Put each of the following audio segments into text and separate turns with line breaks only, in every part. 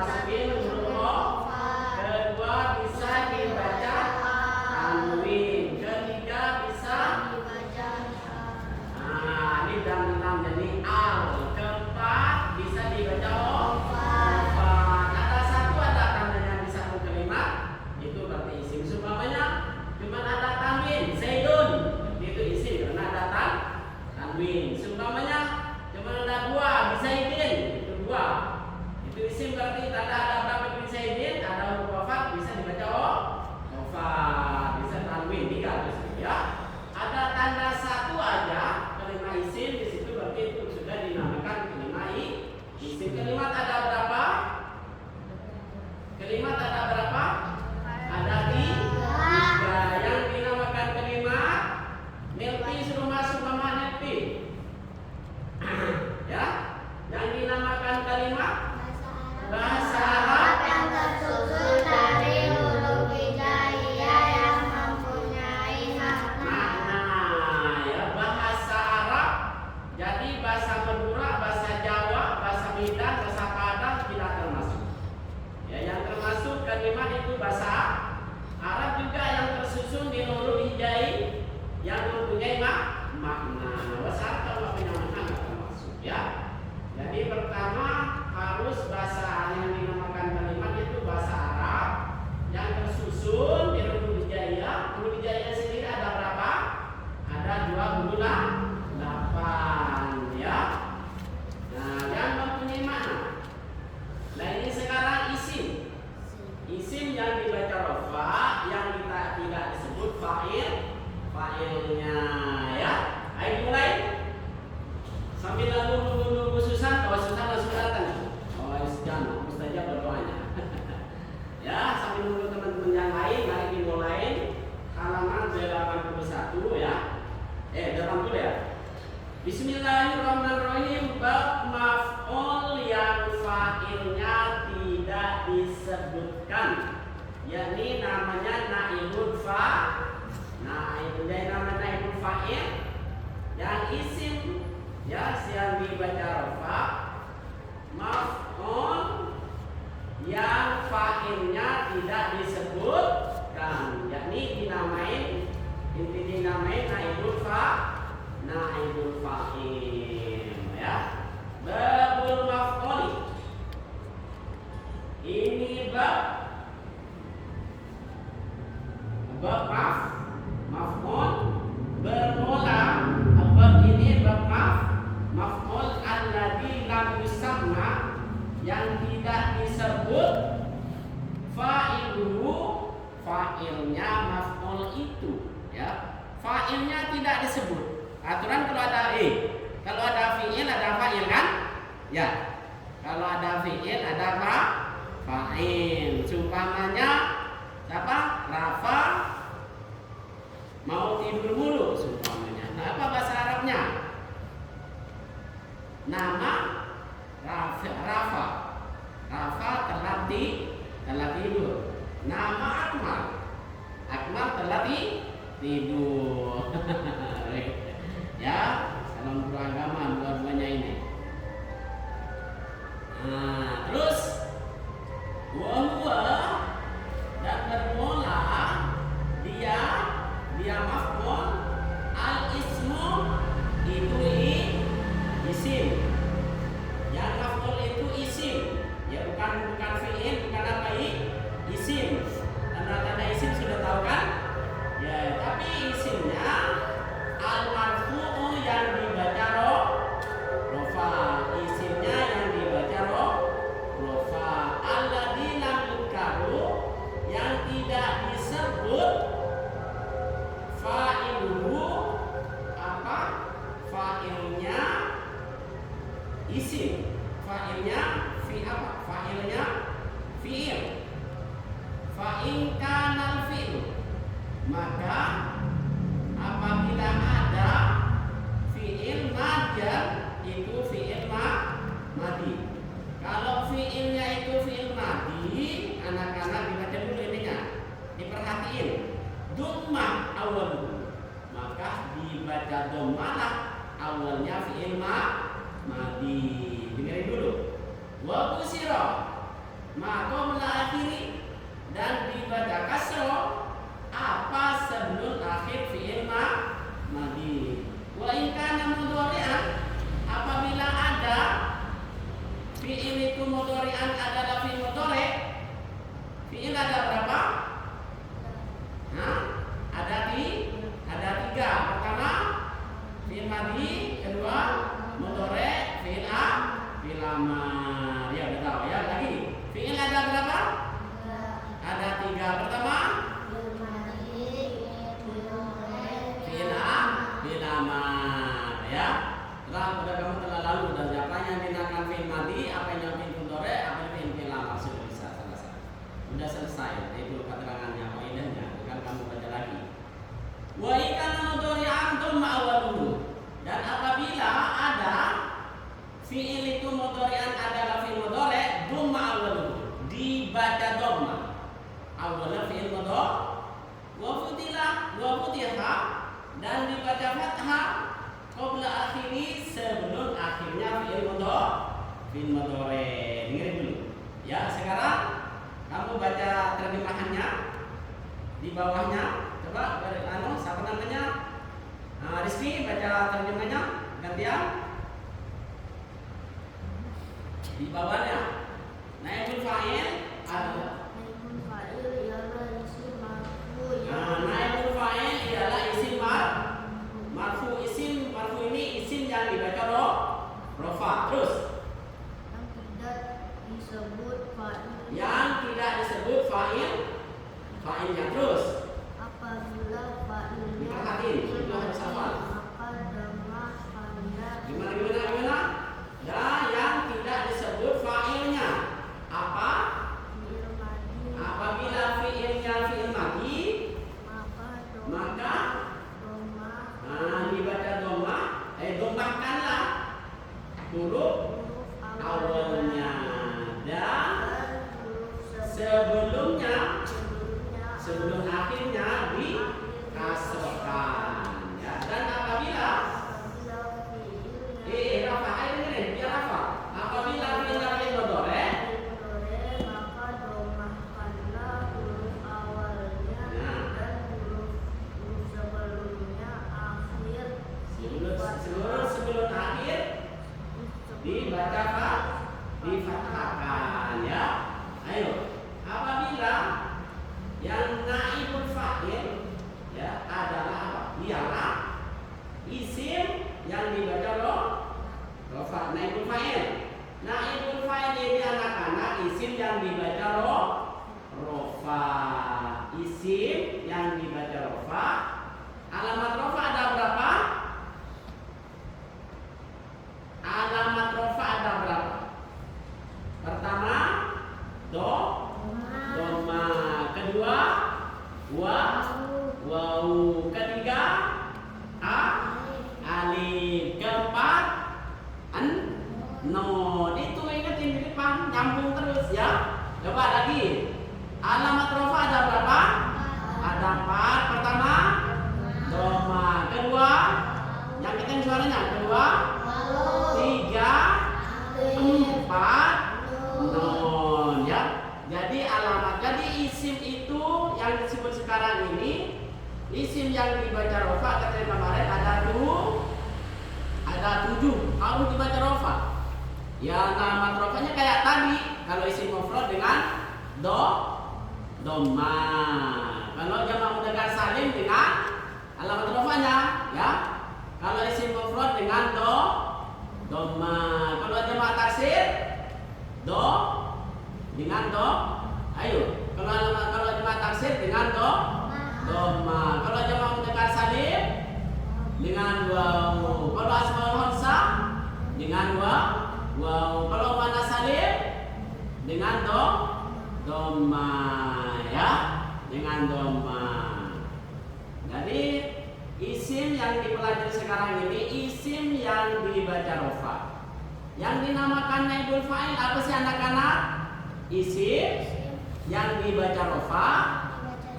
dimasukin huruf O. Kedua bisa dibaca tanwin. Ketiga bisa ini dan 6 jadi al. Keempat bisa dibaca O. Ada satu ada tandanya di satu kalimat, itu berarti isim. Seumpamanya cuma ada tanwin, Zaidun, itu isim karena ada tanwin. Seumpamanya cuma ada dua, Bisaidin, itu dua, itu isim berarti tanda ada berapa Bisaidin, ada huruf wafat bisa dibaca O. Wafat, bisa tanwin 3 ya. Ada tanda satu aja kalimat isim di situ berarti itu sudah dinamakan kalimat isim. Kalimat ada berapa? Kalimat ada berapa? Ada 3. Yang dinamakan kalimat Nelpi suruh masuk mama Nelpi. Ya, yang dinamakan kalimat bahasa Arab
yang tersusun dari huruf hijaiyah yang mempunyai makna.
Ya, bahasa Arab. Jadi bahasa Madura, bahasa Jawa, bahasa Medan, bahasa Padang tidak termasuk. Ya, yang termasuk kalimat itu bahasa Arab juga yang tersusun di huruf hijaiyah yang mempunyai makna. Bahasa Arab kalau punya makna tidak termasuk. Ya. Jadi pertama harus bahasa yang dinamakan kalimat itu bahasa Arab yang tersusun di huruf hijaiyah. Huruf hijaiyah sendiri ada berapa? Ada 28 ya. Nah, yang mempunyai makna. Nah, ini sekarang isim. Isim yang dibaca rafa, yang kita tidak disebut fa'ilnya ya. Ayo mulai. Sambil nunggu Susan, kalau Susan langsung datang. Oh, jangan, mustajab berdoanya. Ya, sambil nunggu teman-teman yang lain, mari dimulai halaman 81 ya. 80 ya. Bismillahirrahmanirrahim. Bab maf'ul yang fa'ilnya tidak disebutkan, yakni namanya naibul fa'il yang isim ya, yang dibaca rafa. Maf'ul yang fa'ilnya tidak disebutkan, yakni dinamain naibul fa'il ya. Babul maf'ul. Ini bab maf'ul bermula. Bab ini bab maf'ul alladzi lam yusamma, yang tidak disebut fa'iluhu, fa'ilnya maf'ul itu ya. Fa'ilnya tidak disebut. Aturan kalau ada kalau ada fi'il ada fa'il kan? Ya. Kalau ada fi'il ada fa'il. Seumpamanya siapa? Rafa mau tidur mulu seumpamanya. Nah, apa bahasa Arabnya? Nama Rafa. Rafa telah tidur. Nama Akmal telah tidur. Ya, salam beragama dua-duanya ini. Nah, terus huwa dan bermula dia maf'ul al ismu itu isim. Yang maf'ul itu isim. Ya, bukan fi'il, bukan apa isim. Tanda-tanda isim sudah tahu kan? Ya, tapi isimnya al-marfu'u yang dibaca rofa. Isimnya yang dibaca rofa. Alladzi lam yudkaru, yang tidak disebut fa'iluhu, apa? Fa'ilnya isim. Fa'ilnya fi'il. Fa'in kanal fi'il, maka apabila ada fi'il madyan itu fi'il madi. Kalau fi'ilnya itu fi'il madi, anak-anak dibaca dulu ininya, diperhatiin. Dhammah awal, maka dibaca dhammalah awalnya fi'il madi. Dengerin dulu. Wa kusira, qabla akhiri, dan dibaca kasro apa sebelum akhir fi'il madhi. Wa in kana mudhari'an, apabila ada fi'il itu mudhari'an adalah fi'il mudhari'. Fi'il ada berapa? Ada tiga. Pertama fi'il madhi, kedua mudhari', fi'il amar. Ya udah tahu ya. Lagi fi'il ada berapa? Ada tiga. Pertama fi'il amar ya. Udah kamu telah lalu dan apa yang dinakan fi'il madhi, apa yang fi'il mudhari', apa yang fi'il amar sudah bisa selesai. Sudah selesai. Itu keterangannya, poinnya. Bukan kamu baca lagi. Wa ikana mudhari'an dhamma awaluhu, dan apabila ada fi'il itu mudhari'an adalah fi'il mudhari', dhamma awaluhu, dibaca dhamma. Awalnya fi'il mudhari', wa futiha, dan dibaca fathah qabla akhiri, sebelum akhirnya fi'il mudhari'. Dengerin dulu. Ya, sekarang kamu baca terjemahannya di bawahnya. Coba siapa namanya? Rizky baca terjemahnya gantian. Di bawahnya naibul fa'il adalah naibul fa'il ialah isim marfu. Isim marfu ini isim yang dibaca rofa. Terus yang tidak disebut fa'ilnya. Terus
apabila fa'ilnya
diperhatiin, itu harus hafal. Gimana? Dan yang tidak disebut fa'ilnya apa? Apabila fi'ilnya fi'il madhi, maka dibaca dhamma, dhammahkanlah huruf awalnya dan sebelum akhirnya dikasrohkan ya. Dan apabila apabila fi'il mudhari'
maka dhammahkanlah huruf awalnya dan huruf sebelumnya akhir
sebelum akhir dibaca difathahkan ya. Ayo, apabila yang naibul fa'il ya adalah apa? Ialah isim yang dibaca rofa. Naibul fa'il ini anak-anak isim yang dibaca rofa. Isim yang dibaca rofa. Alamat rofa ada berapa? Alamat rofa ada berapa? Pertama dhamma, kedua waw, ketiga alif, keempat nun. Itu ingetin di depan, nyambung terus ya. Coba lagi. Alamat rofa ada berapa? Ada 4. Pertama dhamma, kedua yang keting suaranya, kedua 3, 4 nun ya. Jadi isim itu yang disebut sekarang ini, isim yang dibaca rofa kata kemarin ada 7 harus dibaca rofa. Ya, alamat rofanya kayak tadi. Kalau isim mufrad dengan dhamma. Kalau jamak mudzakkar salim dengan alamat rofanya ya. Kalau isim mufrad dengan dhamma. Kalau jamak taksir dengan ayo. Kalau jamak taksir dengan dhamma. Kalau jamak mudzakkar salim dengan waw. Kalau asmaul khamsah dengan waw. Kalau muannats salim dengan dhamma ya, dengan dhamma. Jadi isim yang dipelajari sekarang ini isim yang dibaca rofa. Yang dinamakan naibul fa'il apa sih anak-anak? Isim yang dibaca rofa,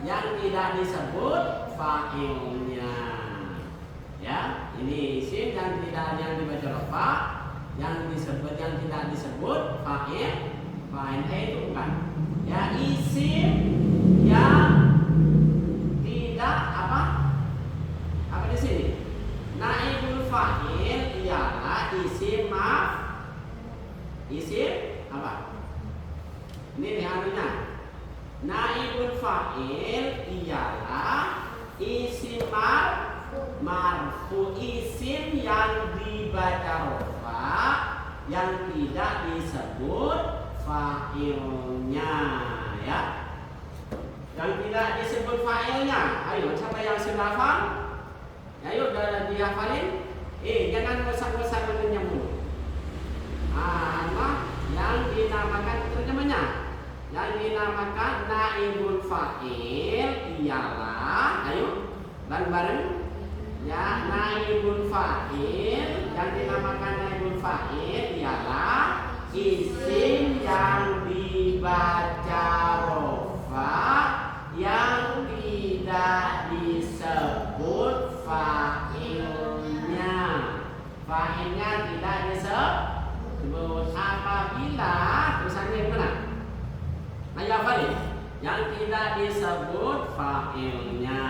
yang tidak disebut fa'ilnya. Ya, ini isim yang dibaca rofa, yang tidak disebut fa'il. Fa'il itu bukan. Ya isim yang tidak apa? Apa di sini? Naibul fa'il ialah isim isim apa? Ini nih anunya. Naibul fa'il ialah isim marfu, isim yang dibaca rofa yang tidak disebut fa'ilnya, ya. Yang tidak disebut fa'ilnya. Ayo, siapa yang sudah hafal? Ayo, udah dihafalin. Jangan bosan-bosan menyambung. Yang dinamakan terjemahnya. Yang dinamakan naibul fa'il ialah, ayo, bareng-bareng. Ya, naibul fa'il yang dinamakan naibul fa'il ialah isim yang dibaca rofa yang tidak disebut fa'ilnya. Fa'ilnya tidak disebut apabila tulisannya mana? Ayo hafalin. Yang tidak disebut fa'ilnya.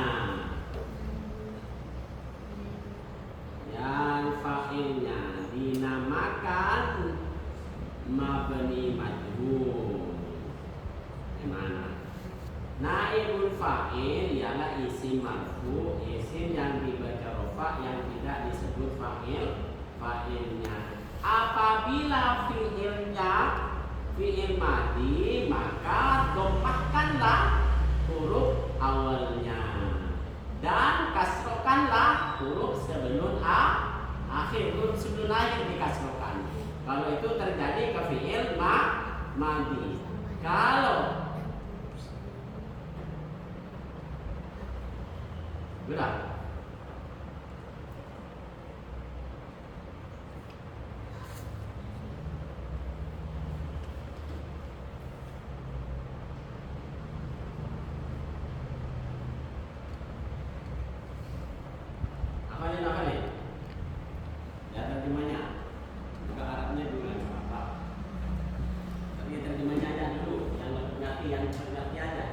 Yang fa'ilnya dinamakan mabni majhul. Gimana? Naibul fa'il ialah isim marfu, isim yang dibaca rofa yang tidak disebut fa'ilnya. Apabila fi'ilnya fi'il madi, maka dhammahkanlah huruf awalnya dan kasrokanlah huruf sebelum akhir, huruf sebelum akhir dikasrokan. Kalau itu terjadi ke fi'il madi. Kalau sudah apa nih? Ya terjemahnya. Bukan Arabnya dulu nggak apa-apa. Tapi terjemahnya aja dulu, yang ngerti aja.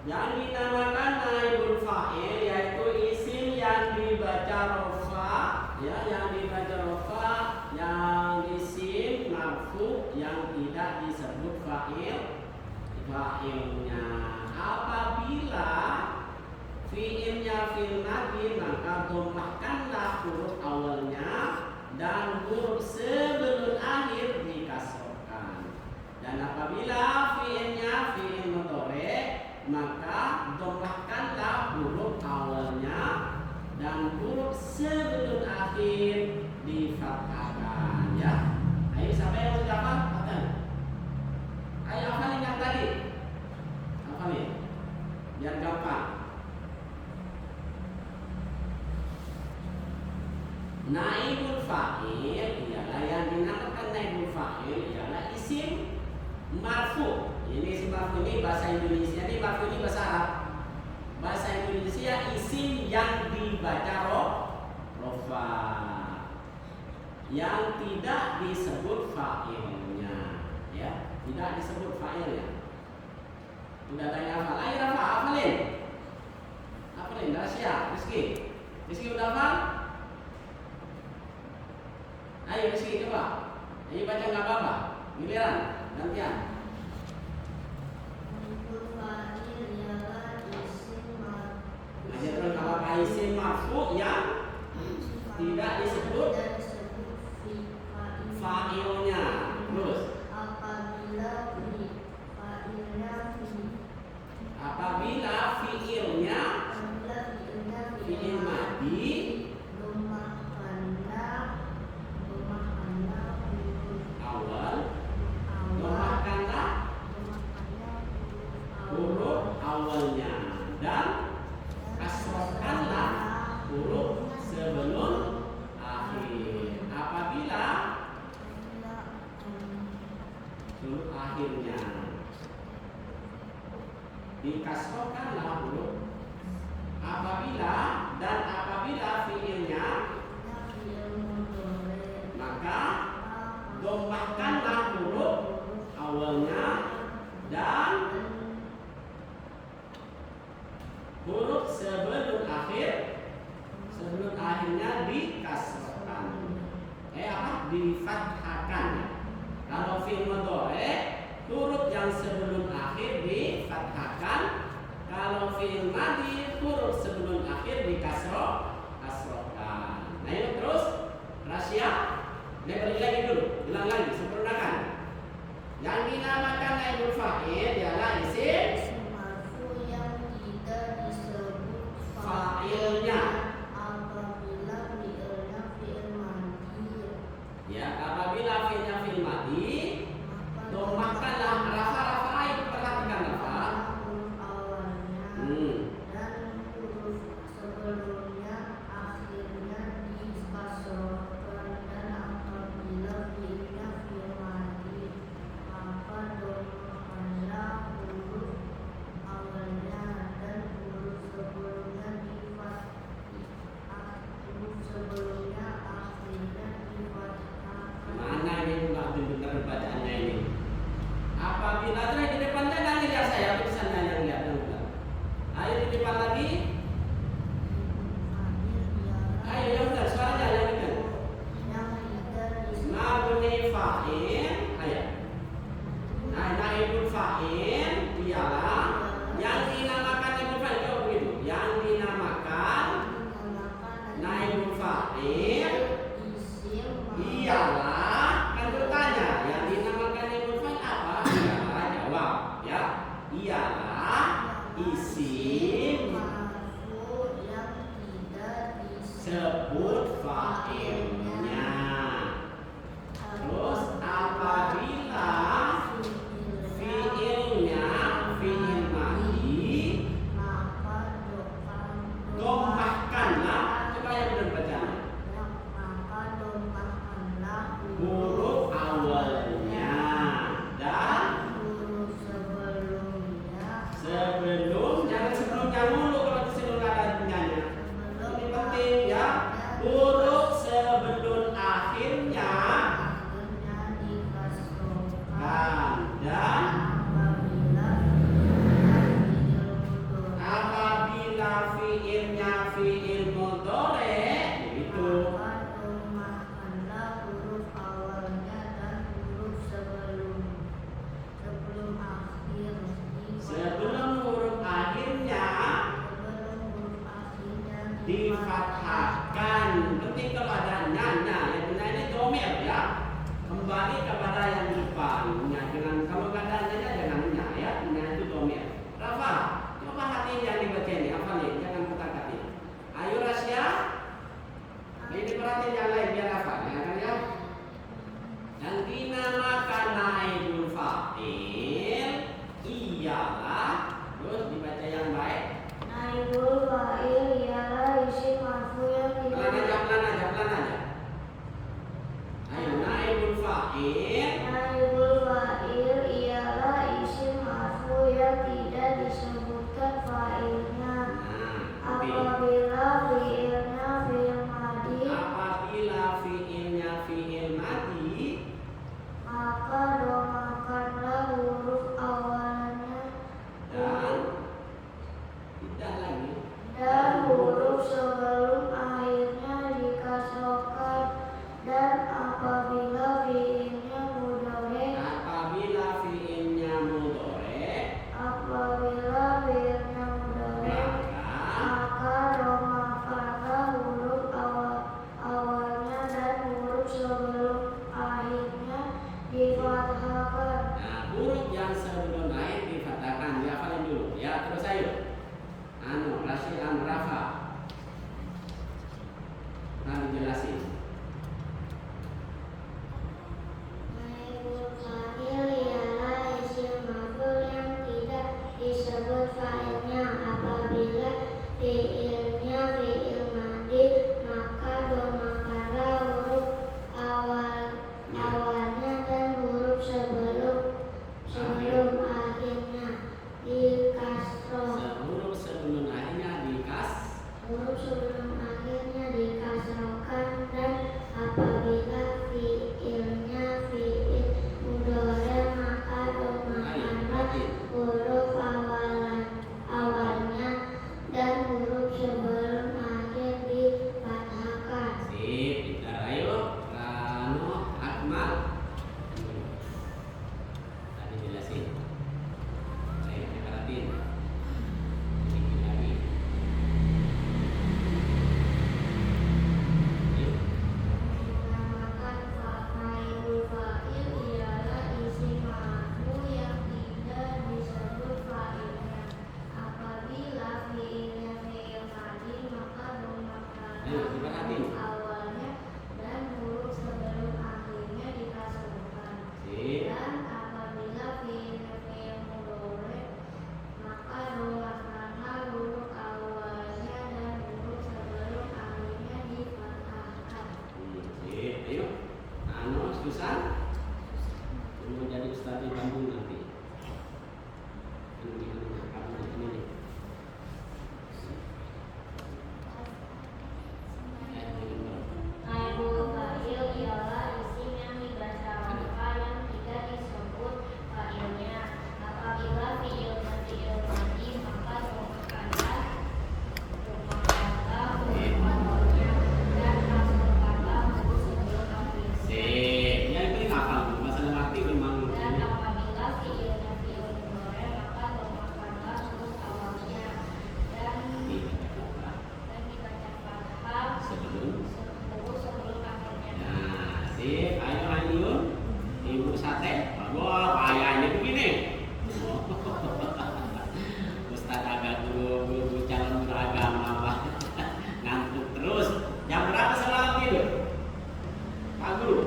Yang dinamakan naibul fa'il yaitu isim yang dibaca rofa, ya, yang dibaca rofa, yang isim marfu yang tidak disebut fa'ilnya. Apabila fi'ilnya fi'il madi, maka dhammahkanlah huruf awalnya dan huruf sebelum akhir dikasrokan. Dan apabila fi'ilnya fi'il mudhari, maka dhammahkanlah huruf awalnya dan huruf sebelum akhir difathahkan, ya. Ayo, siapa yang sudah hafal? Ayo hafalin yang tadi. Hafalin biar gampang. Naibul fa'il ialah yang dinamakan naibul fa'il ialah isim marfu. Ini isim marfu ini bahasa Indonesia, ini marfu ini bahasa Arab. Bahasa Indonesia isim yang dibaca rofa yang tidak disebut fa'ilnya, ya, tidak disebut fa'ilnya. Udah tanya hafal? Ayo hafalin. Hafalin, Rasya, Rizky udah hafal? Ayo Rizky coba. Ayo baca nggak apa-apa. Giliran, gantian. Aja terus nggak apa-apa, isim marfu yang tidak disebut fa'ilnya. Terus. Apabila fi'ilnya fi'il madi, awal, dhammahkanlah huruf awalnya dan kasrohkanlah huruf sebelum akhir. Apabila huruf akhirnya dikasrohkanlah huruf apabila fi'ilnya, maka Tambahkanlah huruf awalnya dan huruf sebelum akhirnya dikasrohkan. Difathahkan. Kalau fi'il mudhari huruf yang sebelum akhir difathahkan. Kalau fi'il madhi huruf sebelum akhir dikasrohkan. Nah ini terus rahasia. Balik lagi dulu, ulang lagi, sempurnakan. Yang dinamakan naibul fa'il ialah isim
marfu yang tidak disebut
fa'ilnya.
apabila fi'ilnya fi'il madhi.
Ya, apabila fi'ilnya fi'il madhi, domakanlah rafa itu perhatikan rafa.
Huruf awalnya dan huruf sebelumnya akhirnya dikasrohkan, dan apabila fi'ilnya fi'il madhi maka domakanlah huruf awalnya dan huruf sebelumnya akhirnya difathahkan.
Mana ini Mbak benar bacaannya ini? Apabila ada di depan jangan lihat saya, tulisannya yang lihat enggak. Ayo di depan lagi. Ayo yang benar suaranya yang benar. Mabni fa'il, ayo. Nah, naibul fa'il ialah yang dinamakan naibul fa'il itu begitu. Yang dinamakan naibul fa'il ialah, kan bertanya, yang dinamakan naibul fa'il apa? Ialah, jawab ya. Ialah isim sebut fa'ilnya. Terus apabila fi'ilnya
sebelum awalnya dan huruf sebelum akhirnya dikasrokan. Dan apabila fiil mudhari maka domahkannya huruf awalnya dan huruf sebelum akhirnya difathahkan.
Ayo, Susan, mau jadi ustaz di Bandung nanti. Ini nih.
Naibul fa'il ialah isim yang dibaca rafa yang tidak disebut fa'ilnya. Apabila fiilnya fiil madi maka domahkanlah huruf awalnya dan kasrokanlah huruf sebelum akhirnya.
Ya itu apa? Masalah mati memang.
Dan apabila fiilnya fiil mudhari maka domahkanlah huruf awalnya dan dibaca fathah
Sebelum.
huruf sebelum akhirnya.
Nah, ayo lanjut. Ibu Sate. Wah, kayaknya begini. Ustaz agak guru calon beragama Pak. Ngantuk terus. Jam berapa selalu tidur? Pak Guru?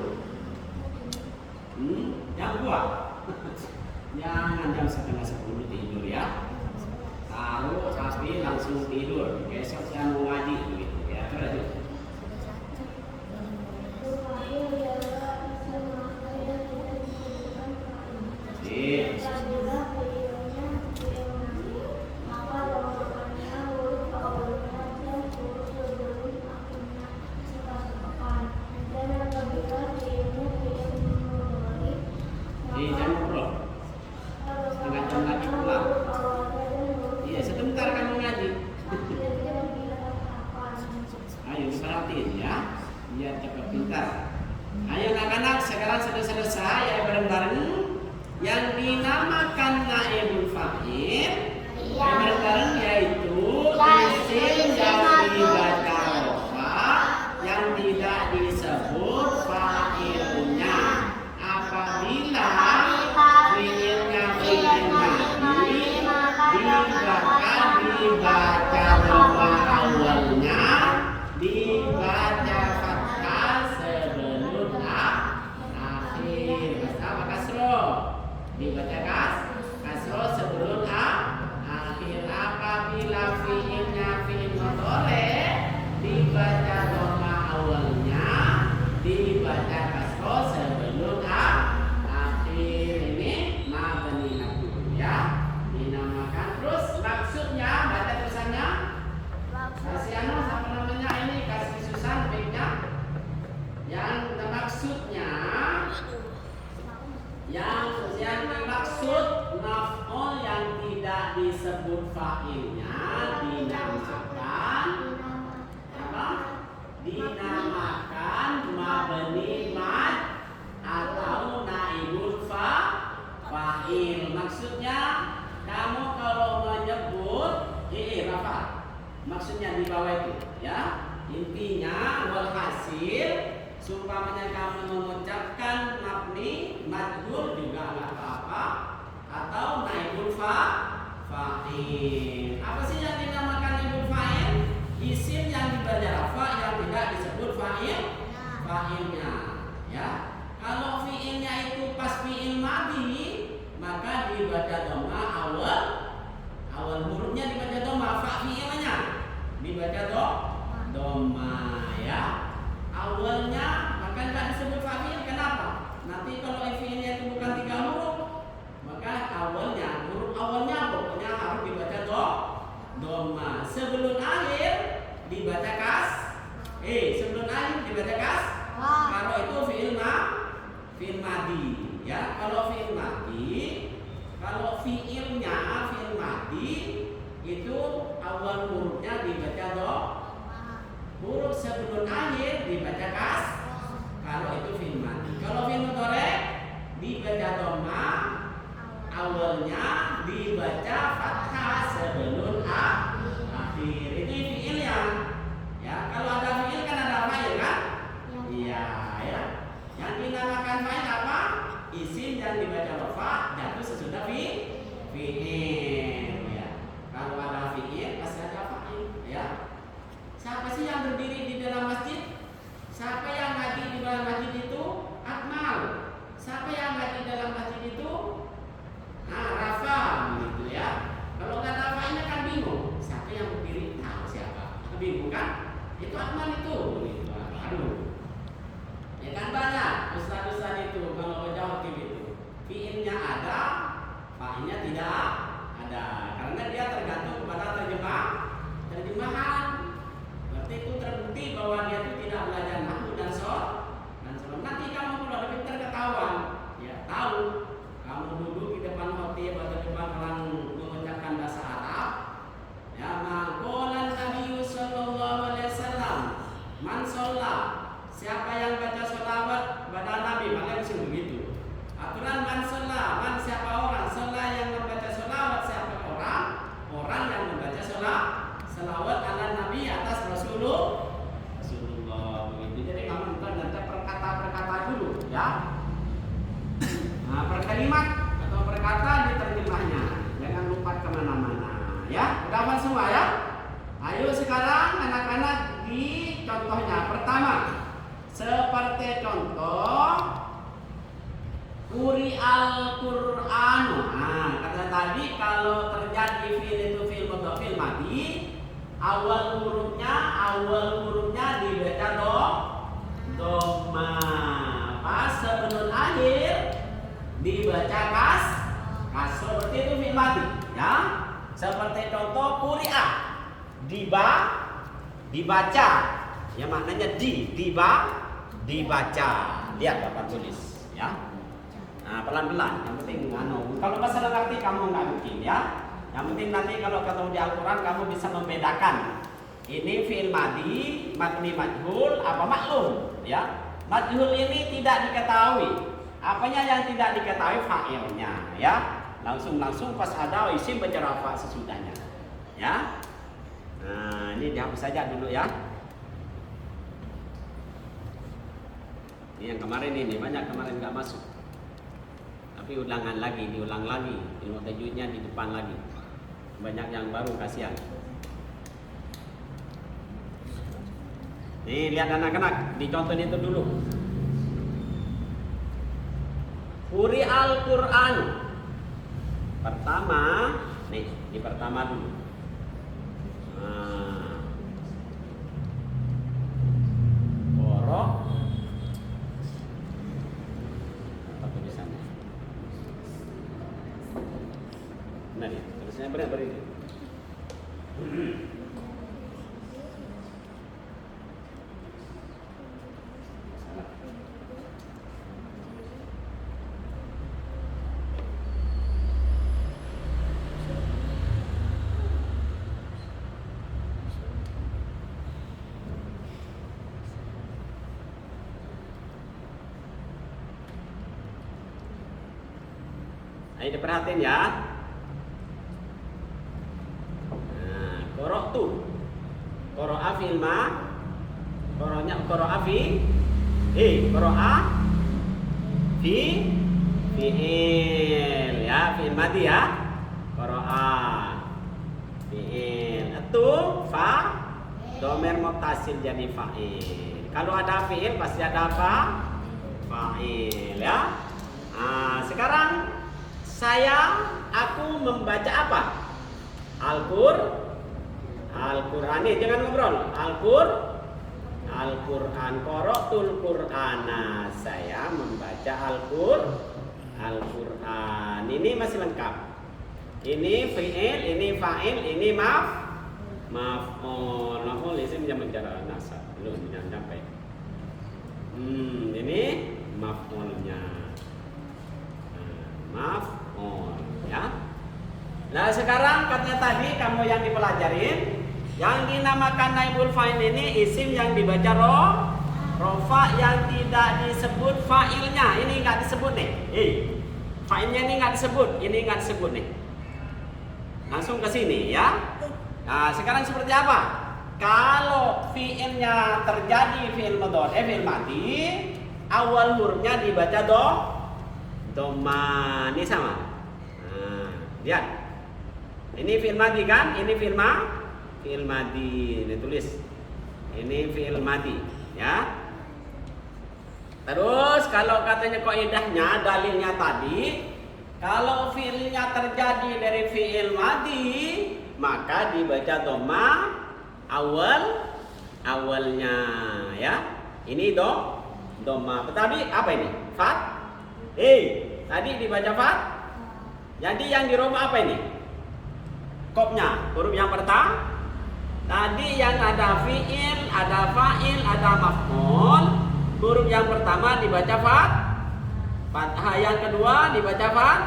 Jam 2. Jangan jam 9:30 tidur ya. Taruh tapi langsung tidur. Besok saya mau ngaji begitu ya. Terus.
Apabila fiilnya fiil madi maka domahkannya huruf awalnya dan huruf sebelum akhirnya dikasrokan. Dan apabila fiilnya fiil mudhari
Jam berapa? Setengah jam lagi pulang.
huruf awalnya dan huruf
Iya, sebentar kamu ngaji.
akhirnya difathahkan.
Ayo disalatin ya, biar cepat pintar. Ayo anak-anak, sekarang sudah selesai ya bareng-bareng. Yang dinamakan naibul fa'il bareng-bareng yaitu isim yang dibaca rafa yang tidak disebut fa'ilnya. Apabila fiilnya fiil madi dibaca dhamma awalnya, dibaca fathah sebelum akhir. Apa kasro? Dibaca kasro sebelum akhir. Apabila fiilnya fiil mudhari dibaca dhamma awalnya, dibaca kasro sebelum akhir. Ini mabni dulu ya. Dinamakan terus maksudnya baca tulisannya. Kasih apa namanya ini? Kasih Susan baiknya. Yang maksudnya yang dimaksud maf'ul yang tidak disebut fa'ilnya dinamakan apa? Dinamakan mabni mad atau naibul fa'il. Maksudnya kamu kalau menyebut Rafa, maksudnya di bawah itu ya. Intinya walhasil sumpamanya kamu mengucapkan mabni majhul juga enggak apa-apa atau naibul fa'il. Apa sih yang dinamakan naibul fa'il? Isim yang dibaca rafa yang tidak disebut fa'ilnya ya. Kalau fiilnya itu pas fiil madi maka dibaca dhamma awal hurufnya dibaca dhamma, fiilnya dibaca dhamma ya. Awalnya maka tidak disebut fa'il. Kenapa? Nanti kalau fiilnya itu bukan 3 huruf maka awalnya huruf awalnya pokoknya harus dibaca dhamma. Sebelum akhir dibaca sebelum akhir dibaca kalau itu fiil madi ya. Kalau fiil madi, kalau fiilnya fiil madi itu awal hurufnya dibaca huruf sebelum akhir dibaca kalau itu fiil madi. Kalau fiil mudhari dibaca dhamma, awalnya dibaca fathah sebelum akhir. Itu fiilnya ya. Kalau ada fiil kan ada fa'il kan? Iya ya. Yang dinamakan fa'il apa? Isim yang dibaca rafa jatuh sesudah fiil ya. Kalau ada fiil pasti ada fa'il ya. Siapa sih yang berdiri di dalam masjid? fiilnya ada, fa'ilnya tidak ada. Karena dia tergantung kepada terjemahan. Berarti itu terbukti bahwa dia itu tidak belajar nahwu dan sorf. Nanti kamu kalau lebih ketahuan, ya tahu. Kamu duduk di depan khotib atau di depan orang mengucapkan bahasa Arab, ya maqalan Nabi sallallahu alaihi wasallam, man shalla, siapa yang baca sholawat pada Nabi, maka mesti begitu. Aturan man shalla, man siapa orang, shalla yang membaca sholawat siapa orang, orang yang membaca sholawat ala Nabi atas Rasulullah begitu. Jadi kamu bukan baca perkata dulu, ya. Nah, per kalimat atau per kata diterjemahnya, jangan lupa kemana-mana, ya. Udah hafal semua ya? Ayo sekarang anak-anak di contohnya. Pertama, seperti contoh Quri al-Qur'anu. Nah, kata tadi kalau terjadi fi'il itu fi'il mudhari fi'il madhi, awal hurufnya dibaca dhamma. Pas sebelum akhir dibaca kasroh. Seperti itu fi'il madhi, ya. Seperti contoh quri'a, dibaca. Ya maknanya dibaca. Lihat Bapak tulis, ya. Nah, pelan-pelan. Yang penting kalau masalah arti kamu nggak mungkin, ya. Yang penting nanti kalau ketemu di Al-Qur'an kamu bisa membedakan ini fi'il madhi, mabni majhul, apa maklum, ya. Majhul ini tidak diketahui. Apanya yang tidak diketahui? Fa'ilnya, ya. Langsung pas ada isim baca rafa sesudahnya, ya. Nah, ini dihapus saja dulu, ya. Ini yang kemarin ini banyak kemarin nggak masuk. Tapi diulang lagi. Ilmu tajwidnya di depan lagi. Banyak yang baru, kasihan. Nih lihat anak-anak, dicontohin itu dulu. Quri al-Qur'an. Pertama, nih di pertama dulu. Qara. Apa tulisannya? Nah, nih, tulisannya beri. Ayo diperhatiin ya. Nah, qara'tu. Qara'a fi'il ma. Qara'a fi. Qara'a fi fi'il ya, fi'il madhi ya. Qara'a fi'il. Itu fa dhamir muttasil jadi fa'il. Kalau ada fi'il pasti ada apa? Fa'il ya. Nah, sekarang aku membaca apa? Al-Qur'an. Jangan ngobrol. Al-Qur'an. Qara'tul Qur'ana. Saya membaca Al-Qur'an. Ini masih lengkap. Ini fi'il, ini fa'il, ini maf'ul. Maf'ul isim yang bicara nasab. Belum sampai. Ini maf'ulnya. Ya. Nah sekarang katanya tadi kamu yang dipelajarin, yang dinamakan naibul fa'il ini isim yang dibaca rofa yang tidak disebut fa'ilnya. Ini nggak disebut nih. Fa'ilnya ini nggak disebut. Ini nggak disebut nih. Langsung ke sini ya. Nah sekarang seperti apa? Kalau fi'ilnya terjadi fi'il mudhari, fi'il madhi, awal hurufnya dibaca dhamma. Ini sama. Nah, lihat. Ini fi'il madhi kan? Ini fi'il madhi. Ini tulis. Ini fi'il madhi, ya. Terus kalau katanya kaidahnya, dalilnya tadi, kalau fi'ilnya terjadi dari fi'il madhi, maka dibaca dhamma awalnya, ya. Ini dhamma. Tetapi apa ini? Tadi dibaca fat. Jadi yang dirubah apa ini? Kopnya, huruf yang pertama. Tadi yang ada fi'il, ada fa'il, ada maf'ul. Huruf yang pertama dibaca fat. Fathah yang kedua dibaca fat.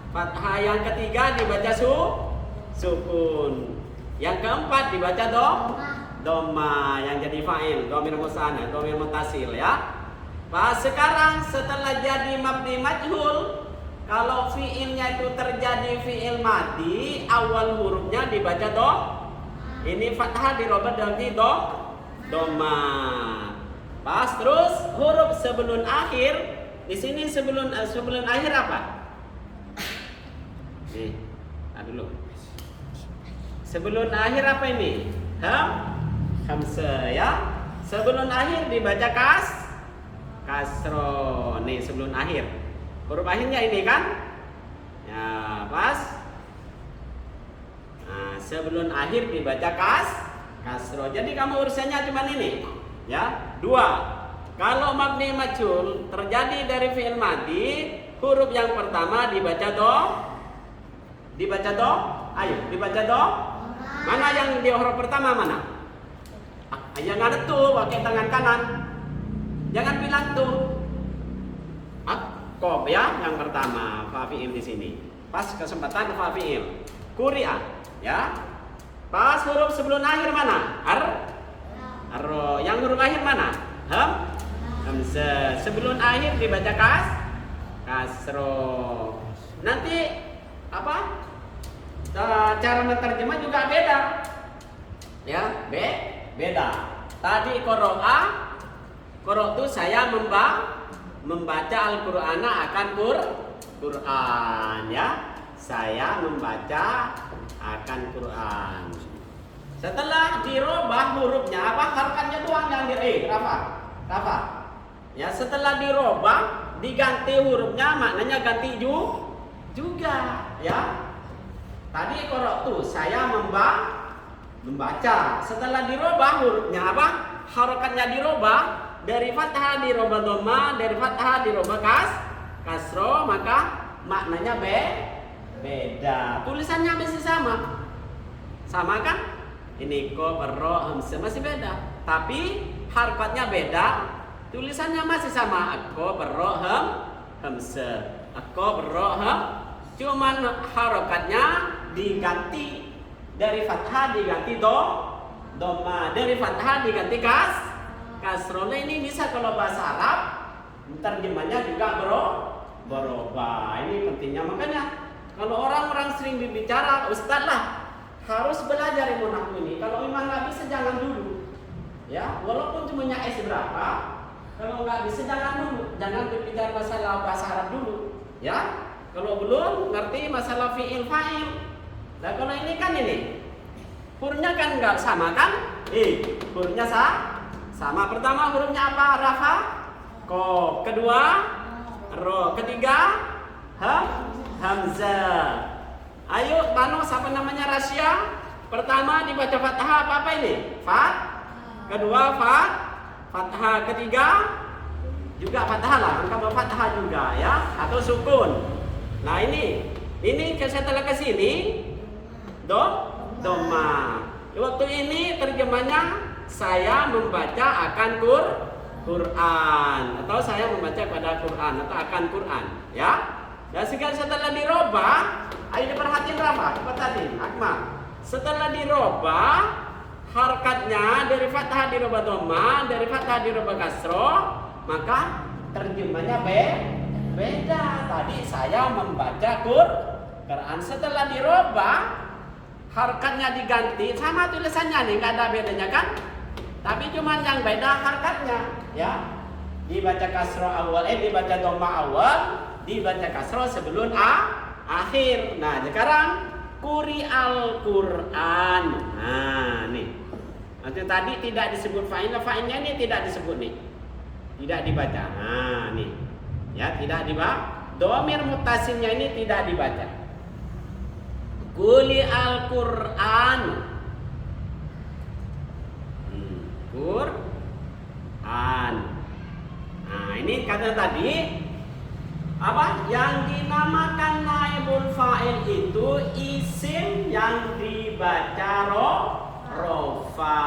Fathah yang ketiga dibaca sukun. Yang keempat dibaca dhamma yang jadi fa'il, dhamir musanna, dhamir muttasil ya. Pas sekarang setelah jadi mabni majhul, kalau fi'ilnya itu terjadi fi'il madi, awal hurufnya dibaca ini fathah dirobah jadi dhamma. Pas terus huruf sebelum akhir, di sini sebelum akhir apa? Nih, dulu. Sebelum akhir apa ini? Hamzah ya. Sebelum akhir dibaca kasro. Nih sebelum akhir. Huruf akhirnya ini kan? Ya, pas. Nah, sebelum akhir dibaca kasro. Jadi kamu urusannya cuma ini. Ya, 2. Kalau mabni majhul terjadi dari fi'il madi, huruf yang pertama dibaca ayo dibaca mana yang di huruf pertama mana? Yang ada tuh pakai tangan kanan. Jangan bilang tuh. Kob ya yang pertama fa fi'il di sini. Pas kesempatan fa fi'il. Quri'a ya. Pas huruf sebelum akhir mana? Ar-ro. Yang huruf akhir mana? Hamzah. Sebelum akhir dibaca kasro. Nanti apa? Cara menerjemah juga beda. Ya, beda. Tadi qoro itu saya membaca Al-Qur'ana akan Qur'an ya. Saya membaca akan Qur'an. Setelah dirubah hurufnya apa? Harokatnya doang yang Rafa. Ya, setelah dirubah diganti hurufnya maknanya ganti juga ya. Tadi qoro saya membaca. Setelah dirubah hurufnya apa? Harokatnya dirubah dari fathah dirubah dhamma, dari fathah dirubah kasro, maka maknanya beda. Tulisannya masih sama kan? Ini qaf, ra, hamzah masih beda. Tapi harokatnya beda, tulisannya masih sama. Qaf, ra, hamzah. Qaf, ra, cuman harokatnya diganti dari fathah diganti dhamma, dari fathah diganti kasro. Nah, ini bisa kalau bahasa Arab terjemahnya juga berubah. Ini pentingnya, makanya kalau orang-orang sering berbicara, ustaz lah harus belajar ilmu nahwu ini. Kalau memang nggak bisa jangan dulu ya, walaupun cuma S berapa, kalau nggak bisa jangan dulu, jangan berbicara masalah bahasa Arab dulu ya. Kalau belum ngerti masalah fi'il fa'il. Nah, kalau ini kan hurufnya kan nggak sama kan? Hurufnya sama. Pertama hurufnya apa? Rafa, ko. Kedua, ro. Ketiga, hamzah. Ayo, Bano, siapa namanya Rasya? Pertama dibaca fathah apa ini? Kedua fathah. Ketiga juga fathah lah. Angka fathah juga ya, atau sukun. Nah, ini setelah ke sini dhamma. Waktu ini terjemahnya saya membaca akan Quran atau saya membaca pada Quran atau akan Quran ya. Dan setelah dirubah, ayo diperhatiin Rafa, apa tadi? Akmal. Setelah dirubah harokatnya dari fathah dirubah dhamma, dari fathah dirubah kasro, maka terjemahnya beda. Tadi saya membaca Quran, setelah dirubah harokatnya diganti, sama tulisannya nih, nggak ada bedanya kan? Tapi cuman yang beda harokatnya ya. Dibaca kasro awal, dibaca dhamma awal, dibaca kasro sebelum akhir. Nah, sekarang quri al-Quran. Nah, nih. Nanti tadi tidak disebut fa'ilnya ini tidak disebut nih. Tidak dibaca. Nah, nih. Ya, tidak dibaca. Dhamir muttasilnya ini tidak dibaca. Quli al-Quran. Quran. Nah, ini kata tadi apa? Yang dinamakan naibul fa'il itu isim yang dibaca rofa,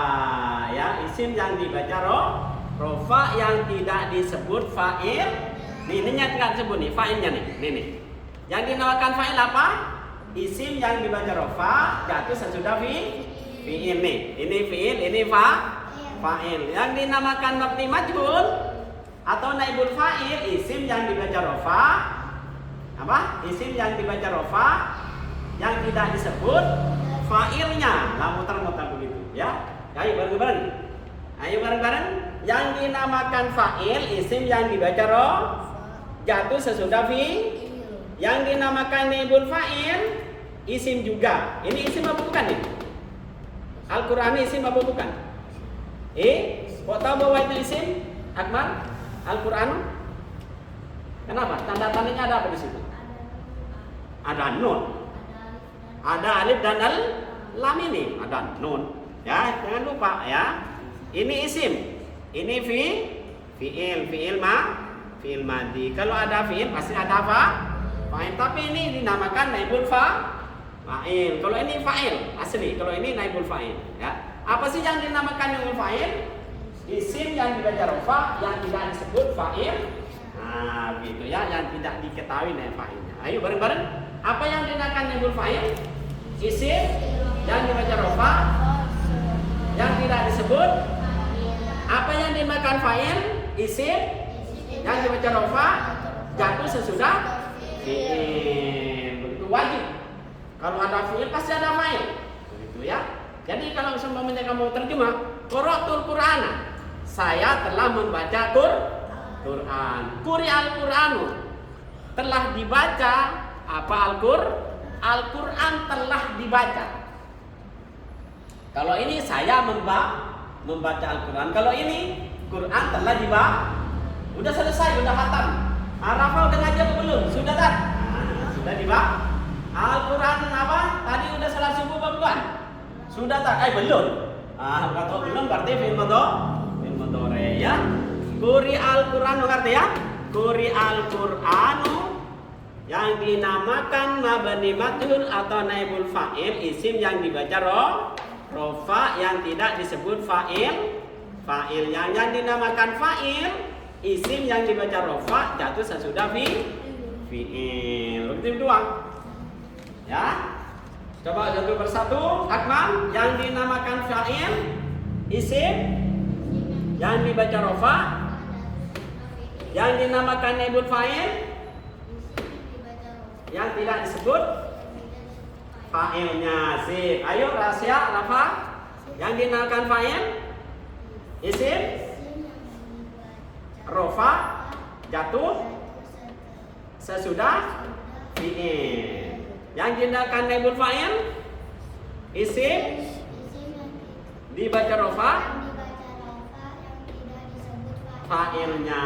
ya, isim yang dibaca rofa yang tidak disebut fa'il. Ini nggak disebut nih fa'ilnya nih. Yang dinamakan fa'il apa? Isim yang dibaca rofa jatuh sesudah fi'il nih. Ini fi'il, ini fa'il. Yang dinamakan mabni majhul atau naibul fa'il isim yang dibaca rofa, apa? Isim yang dibaca rofa yang tidak disebut fa'ilnya. Lah muter-muter begitu, ya. Ayo bareng-bareng. Yang dinamakan fa'il isim yang dibaca jatuh sesudah yang dinamakan naibul fa'il isim juga. Ini isim apa bukan nih? Al-Qur'an isim apa bukan? Kok tahu bahwa itu isim? Akmal? Al-Qur'an? Kenapa? Tanda-tandanya ada apa di situ? Ada nun. Ada alif dan lam ini, ada nun. Ya, jangan lupa ya. Ini isim. Ini fi'il madi. Kalau ada fi'il pasti ada fa'il. Tapi ini dinamakan naibul fa'il. Kalau ini fa'il asli, kalau ini naibul fa'il, ya. Apa sih yang dinamakan naibul fa'il? Isim yang dibaca rofa yang tidak disebut fa'il. Nah, begitu ya, yang tidak diketahui naib fa'ilnya. Ayo bareng-bareng. Apa yang dinamakan naibul fa'il? Isim yang dibaca rofa yang tidak disebut. Apa yang dinamakan fa'il? Isim yang dibaca rofa jatuh sesudah fi'il. Begitu wajib. Kalau ada fi'il pasti ada fa'il. Begitu ya. Jadi kalau umpamanya kamu terjemah qara'tul Qur'ana, saya telah membaca Quran. Quri al-Qur'anu, telah dibaca. Apa Al-Qur'an telah dibaca. Kalau ini saya membaca Al-Qur'an. Kalau ini Quran telah dibaca. Udah selesai, udah khatam. Rafa udah ngajar belum? Sudah tak? Sudah dibaca. Al-Qur'an apa? Tadi udah salat subuh belum? Sudah tak? Belum. Kalau belum berarti fi'il mudhari ya. Quri al-Qur'anu ngerti ya? Quri al-Qur'anu yang dinamakan mabni majhul atau naibul fa'il isim yang dibaca rofa yang tidak disebut fa'il. Yang dinamakan fa'il isim yang dibaca rofa jatuh sesudah fi'il. Begitu doang. Ya. Coba satu persatu. Akmal, yang dinamakan fa'il isim yang dibaca rofa yang dinamakan naibul fa'il yang tidak disebut fa'ilnya. Sip. Ayo rahasia Rafa. Yang dinamakan fa'il isim rofa jatuh sesudah fi'il. Yang dinamakan naibul fa'il isim dibaca rofa fa'ilnya.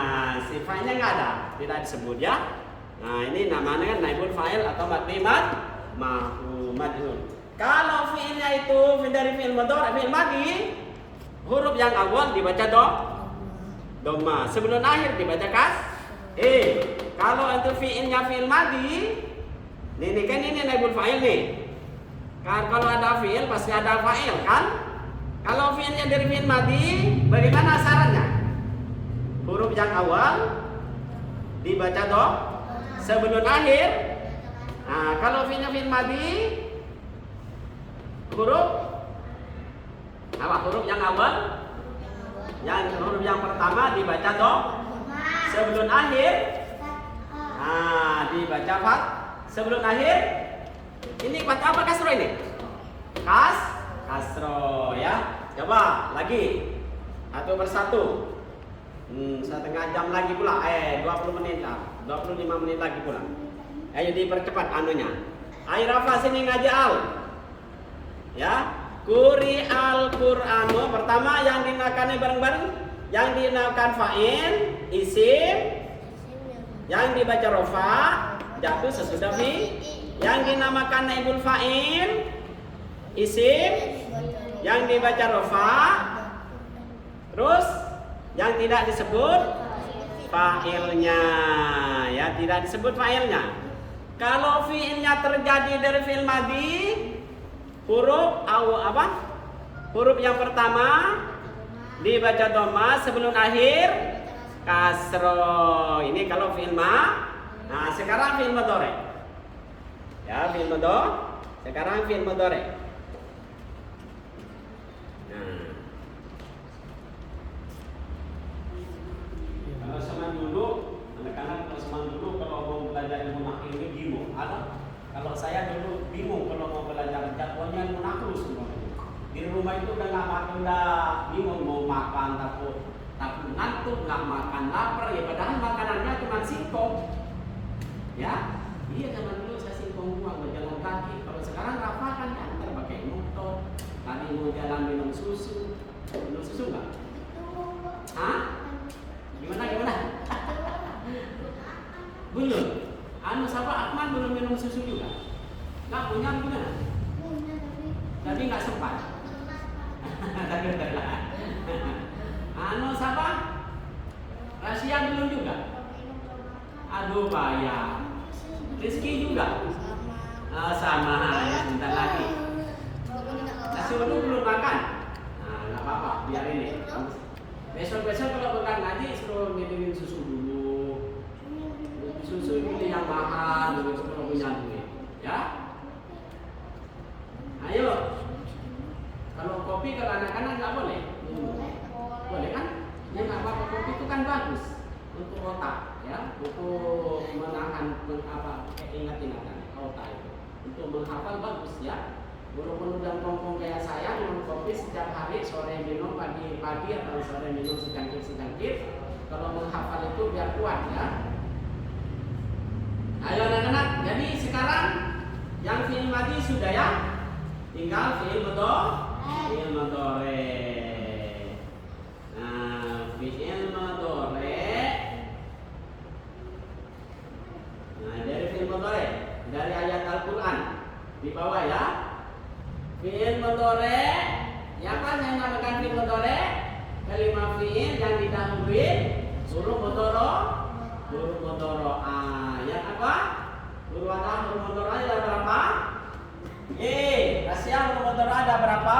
Sifatnya nggak ada, tidak disebut ya. Nah, ini namanya naibul fa'il atau mabni majhul. Kalau fi'ilnya itu dari fi'il mudhari, fi'il madi, huruf yang awal dibaca dhamma, sebelum akhir dibaca Kalau itu fi'ilnya fi'il madi, ini kan ini naibul fa'il nih. Kan kalau ada fi'il pasti ada fa'il kan? Kalau fi'ilnya dari fi'il madi, bagaimana syaratnya? Huruf yang awal dibaca sebelum akhir. Nah, kalau fi'ilnya fi'il madi, huruf yang awal, huruf yang pertama dibaca sebelum akhir. Nah, dibaca sebelum akhir. Ini fathah apa kasro ini? Kasro ya. Coba lagi. Satu persatu. Setengah jam lagi pula. 20 menit lah. 25 menit lagi pula. Ayo dipercepat anunya. Ayo Rafa sini ngajal. Ya. Quri al-Qur'anu. Pertama yang dinamakan bareng-bareng. Yang dinamakan fa'il isim yang dibaca rofa jatuh sesudah yang dinamakan naibul fa'il isim yang dibaca rofa terus yang tidak disebut fa'ilnya, ya tidak disebut fa'ilnya. Kalau fi'ilnya terjadi dari fi'il madhi, huruf huruf yang pertama dibaca dhamma, sebelum akhir kasro. Ini kalau fi'il ma. Nah, sekarang fi'il mudhari. Ya, fi'il mudhari. Sekarang fi'il mudhari. Nah. Kalau zaman dulu, anak-anak kalau mau belajar ilmu nahwu ini bingung. Kalau saya dulu bingung kalau mau belajar jadwalnya ilmu nahwu semua. Di rumah itu udah bingung mau makan, takut ngantuk, nggak makan, lapar ya. Padahal makanannya cuma singkong. Ya, iya zaman dulu saya singkong buang berjalan kaki. Kalau sekarang Rafa kan antar pakai motor. Tadi mau jalan minum susu nggak? Hah? Gimana? Belum. Sahabat Akmal belum minum susu juga. Nggak punya gimana? Tapi nggak sempat. Sahabat Rahasia belum juga. Aduh bahaya. Rizky juga. Sama ya, sebentar lagi. Nasi uduk belum makan. Nah, nggak apa-apa, biar ini. Besok-besok kalau makan ngaji suruh minum susu dulu. Susu ini yang mahal, begitu kalau punya duit, ya. Ayo. Kalau kopi kalau anak-anak nggak boleh. Boleh kan? Ya nggak apa-apa, kopi itu kan bagus untuk otak, ya, untuk menahan ingat-ingatan otak itu, untuk menghafal bagus, ya. Walaupun udah ngomong kayak saya minum kopi setiap hari, sore minum, pagi atau sore minum sedikit. Kalau menghafal itu biar kuat, ya. Ayo anak-anak, jadi sekarang yang fi'il madhi sudah, ya. Tinggal fi'il mudhari. Nah, fi'il mudhari. Nah, dari fi'il mudhari, dari ayat Al-Qur'an di bawah, ya. Fi'il mudhari, ya kan yang namakan fi'il mudhari? Kalimat fi'il yang didahului huruf mudhari. Ayat apa? Huruf mudhari ada berapa? Rahasia huruf mudhari ada berapa?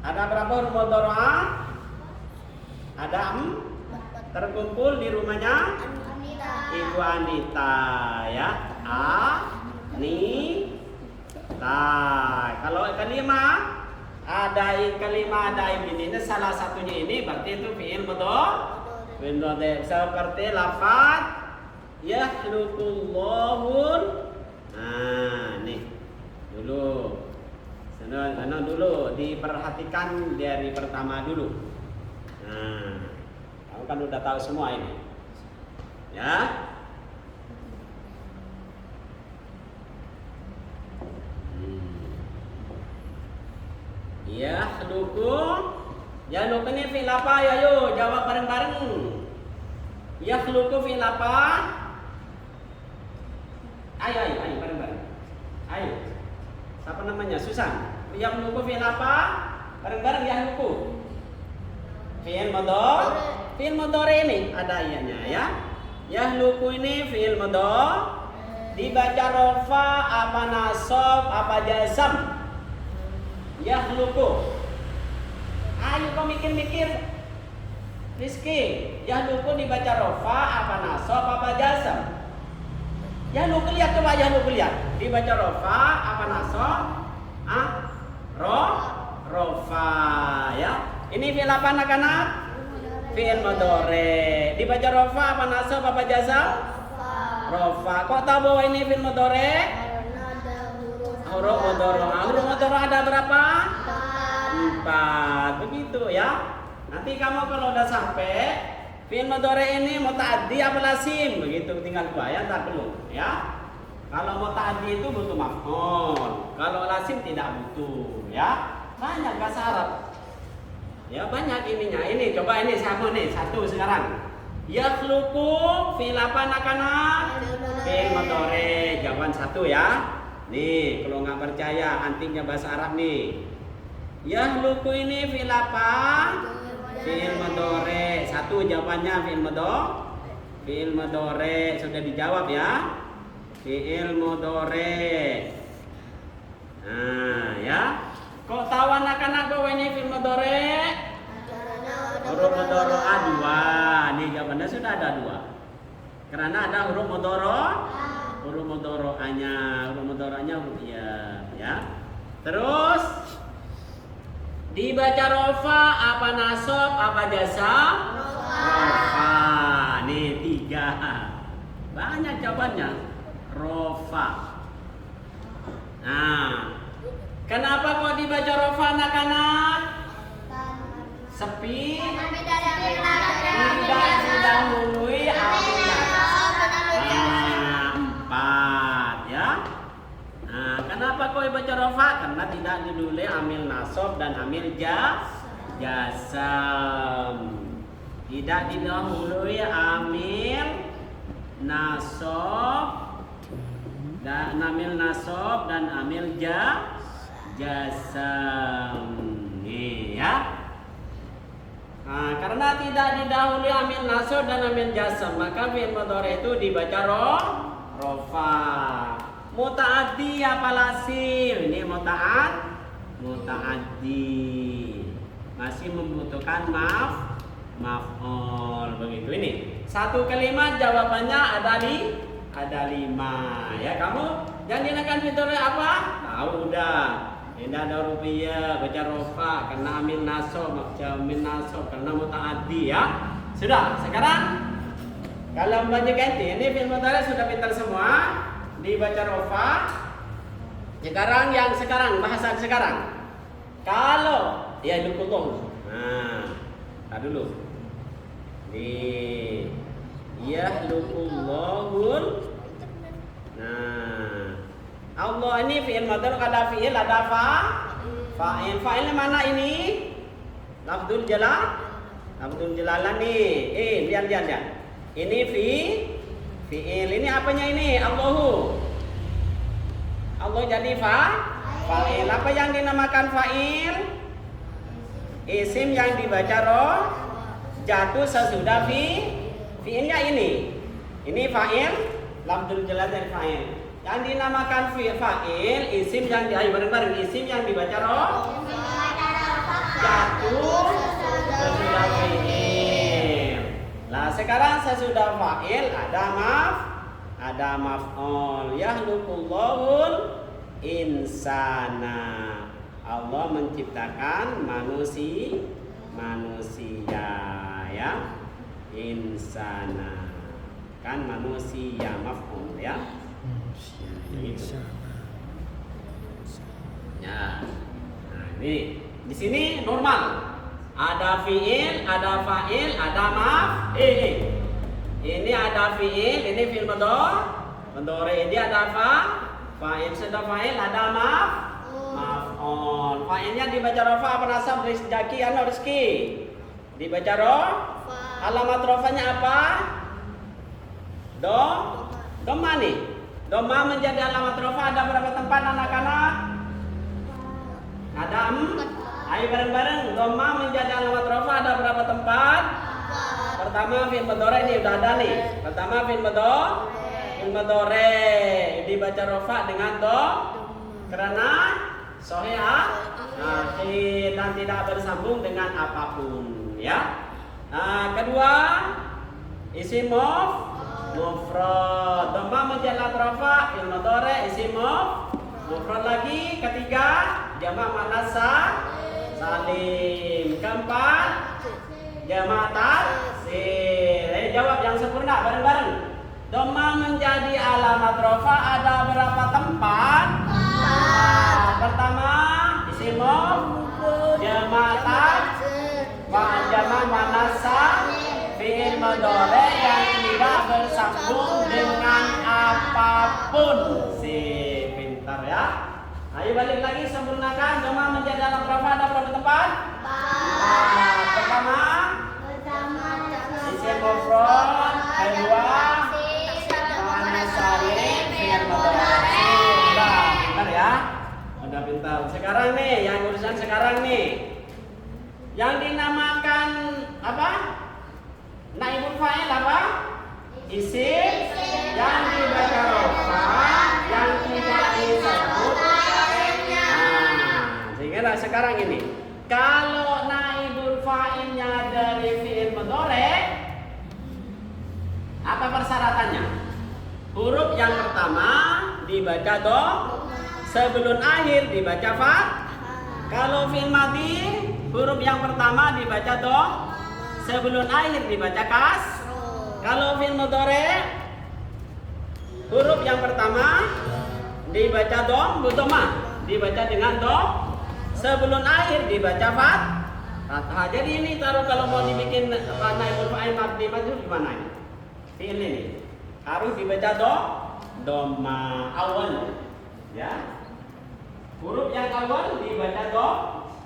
Ada berapa huruf mudhari? Ada terkumpul di rumahnya Ibu Anita, ya. Kalau kalimat ada ini salah satunya ini berarti itu fi'il mudhari. Seperti lafaz yakhluqullahun. Nah, nih. Dulu diperhatikan dari pertama dulu. Nah, kamu kan udah tahu semua ini. Ya. Yakhluqu ini fi'il apa? Ayo jawab bareng-bareng. Yakhluqu fi'il apa? Ayo bareng-bareng. Ayo. Siapa namanya? Susan. Yakhluqu fi'il apa? Bareng-bareng yakhluqu. Fi'il mudhari. Fi'il mudhari ini ada ianya, ya. Yakhluqu ini fi'il mudhari. Dibaca rafa apa nasab apa jazam? Yakhluqu. Ayo kau mikir-mikir. Rizky, yakhluqu dibaca rafa apa nasab apa jazam? Yakhluqu lihat coba, yakhluqu lihat. Dibaca rafa apa nasab? Rafa, ya. Ini fi'il apa anak-anak? Fi'il mudhari. Dibaca rafa apa nasab apa jazam? Rafa. Kok tahu bahwa ini fi'il mudhari? Huruf mudhari ada berapa? 4. Begitu, ya. Nanti kamu kalau udah sampai fi'il mudhari ini muta'addi apa lazim, begitu tinggal dua, ya, entar dulu, ya. Kalau muta'addi itu butuh maf'ul, kalau lazim tidak butuh, ya. Banyak bahasa Arab. Ya, banyak ininya. Ini coba ini sama nih, satu sekarang. Yakhluqu fi'il apa anak-anak? Fi'il mudhari. Jawaban satu, ya. Nih, kalau nggak percaya antiknya bahasa Arab nih. Yakhluqu ini fi'il apa? Fi'il mudhari. Satu jawabannya fi'il mudhari. Sudah dijawab ya. Fi'il mudhari. Nah, ya. Kok tahu anak-anak bahwa ini fi'il mudhari? Huruf mudhari dua. Nih jawabannya sudah ada dua. Karena ada huruf mudhari-nya, huruf mudhari-nya huruf ya. Terus dibaca rofa apa nasab apa jazam? Rofa. Nih 3. Banyak jawabannya. Rofa. Nah, kenapa kok dibaca rofa anak-anak? Sepi. Tidak didahului amil nasab. 4 ya. Nah, kenapa kok dibaca rofa? Karena tidak didahului amil nasab dan amil jazam. Tidak didahului amil nasab dan amil jazam. Nih ya. Nah, karena tidak didahului amil nasab dan amil jazam, maka fi'il mudhari itu dibaca rofa. Muta'addi apa lazim? Ini muta'addi. Masih membutuhkan maf'ul begitu ini. Satu kalimat jawabannya ada 5. Ya, kamu yang digunakan fiturnya apa? Tahu udah. Ini ada rupiah, baca rofa karena amil nasab, karena muta'addi ya. Sudah, sekarang kalau belajar ganti, ini fi'il mudhari sudah pintar semua. Dibaca rofa. Sekarang bahasan sekarang. Kalau ya lukulung. Nah, tar dulu. Nih. Yahlukullahul. Nah, Allah ini fi'il mudhari ada fi'il ada fa'il. Fa'ilnya mana ini? Lafdzul jalalah nih. Lihat. Ini fi'il. Ini apanya ini? Allahu. Allah jadi fa'il. Apa yang dinamakan fa'il? Isim yang dibaca jatuh sesudah fi'ilnya ini. Ini fa'il, lafdzul jalalah dari fa'il. Yang dinamakan fa'il, isim yang bareng-bareng isim yang dibaca jatuh sesudah fi'il. Nah, sekarang sesudah fa'il ada maf'ul. Yahlukullahul insana. Allah menciptakan manusia ya. Insana. Kan manusia maf'ul ya. Gitu. Ya. Nah, ini di sini normal. Ada fi'il, ada fa'il, ada maf'il. Ini ada fi'il, ini fi'il mudhari. Ini ada fa'il, sudah fa'il, ada maf'ul. Fa'ilnya dibaca rofa apa nasab? Rizki atau rizki? Dibaca rofa. Alamat rofanya apa? Doma nih. Doma menjadi alamat rofa ada berapa tempat anak-anak? Ada 4. Ayo bareng-bareng. Doma menjadi alamat rofa ada berapa tempat? Pertama fi'il mudhari ini udah ada nih. Pertama fi'il mudhari dibaca rofa dengan karena sahih akhir dan tidak bersambung dengan apapun ya. Nah, kedua isim mufrad. Doma menjadi alamat rofa fi'il mudhari isim mufrad lagi. Ketiga jamak muannats salim. Keempat jamak taksir. Jawab yang sempurna bareng-bareng. Doma menjadi alamat rofa ada berapa tempat? 4. Pertama isim jamak taksir, jamak muannats fi'il mudhari yang tidak bersambung dengan apapun. Pintar ya. Ayo balik lagi sempurnakan. Doma menjadi alamat rofa ada berapa tempat? 4. Pertama isim mufrad, kedua muannats salim, fi'il mudhari. Udah pintar ya. Udah pintar. Sekarang nih yang urusan sekarang nih. Yang dinamakan apa? Naibul fa'il apa? Isim yang dibaca rofa, yang tidak disebut. Sehingga sekarang ini, kalau naibul fa'ilnya dari fi'il mudhari', apa persyaratannya? Huruf yang pertama dibaca dom, sebelum akhir dibaca fa. Kalau fi'il madhi, huruf yang pertama dibaca dom, sebelum akhir dibaca kas. Kalau fi'il mudhari', huruf yang pertama dibaca dom, dhammah, dibaca dengan dom, sebelum akhir dibaca fathah. Jadi ini taruh kalau mau dibikin naibul fa'il mabni majhul gimana ini? Fi'il ini harus dibaca dhamma awal, ya. Huruf yang awal dibaca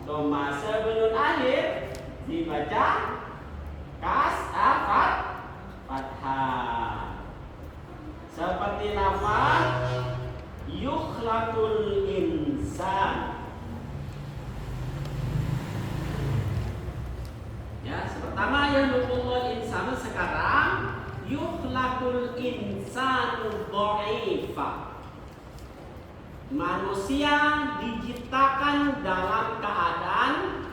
dhamma, sebelum akhir dibaca fathah. Seperti lafaz yukhlaqul insan. Ya, pertama yang lukumul insan, sekarang yukhlaqul insanu dha'ifa. Manusia diciptakan dalam keadaan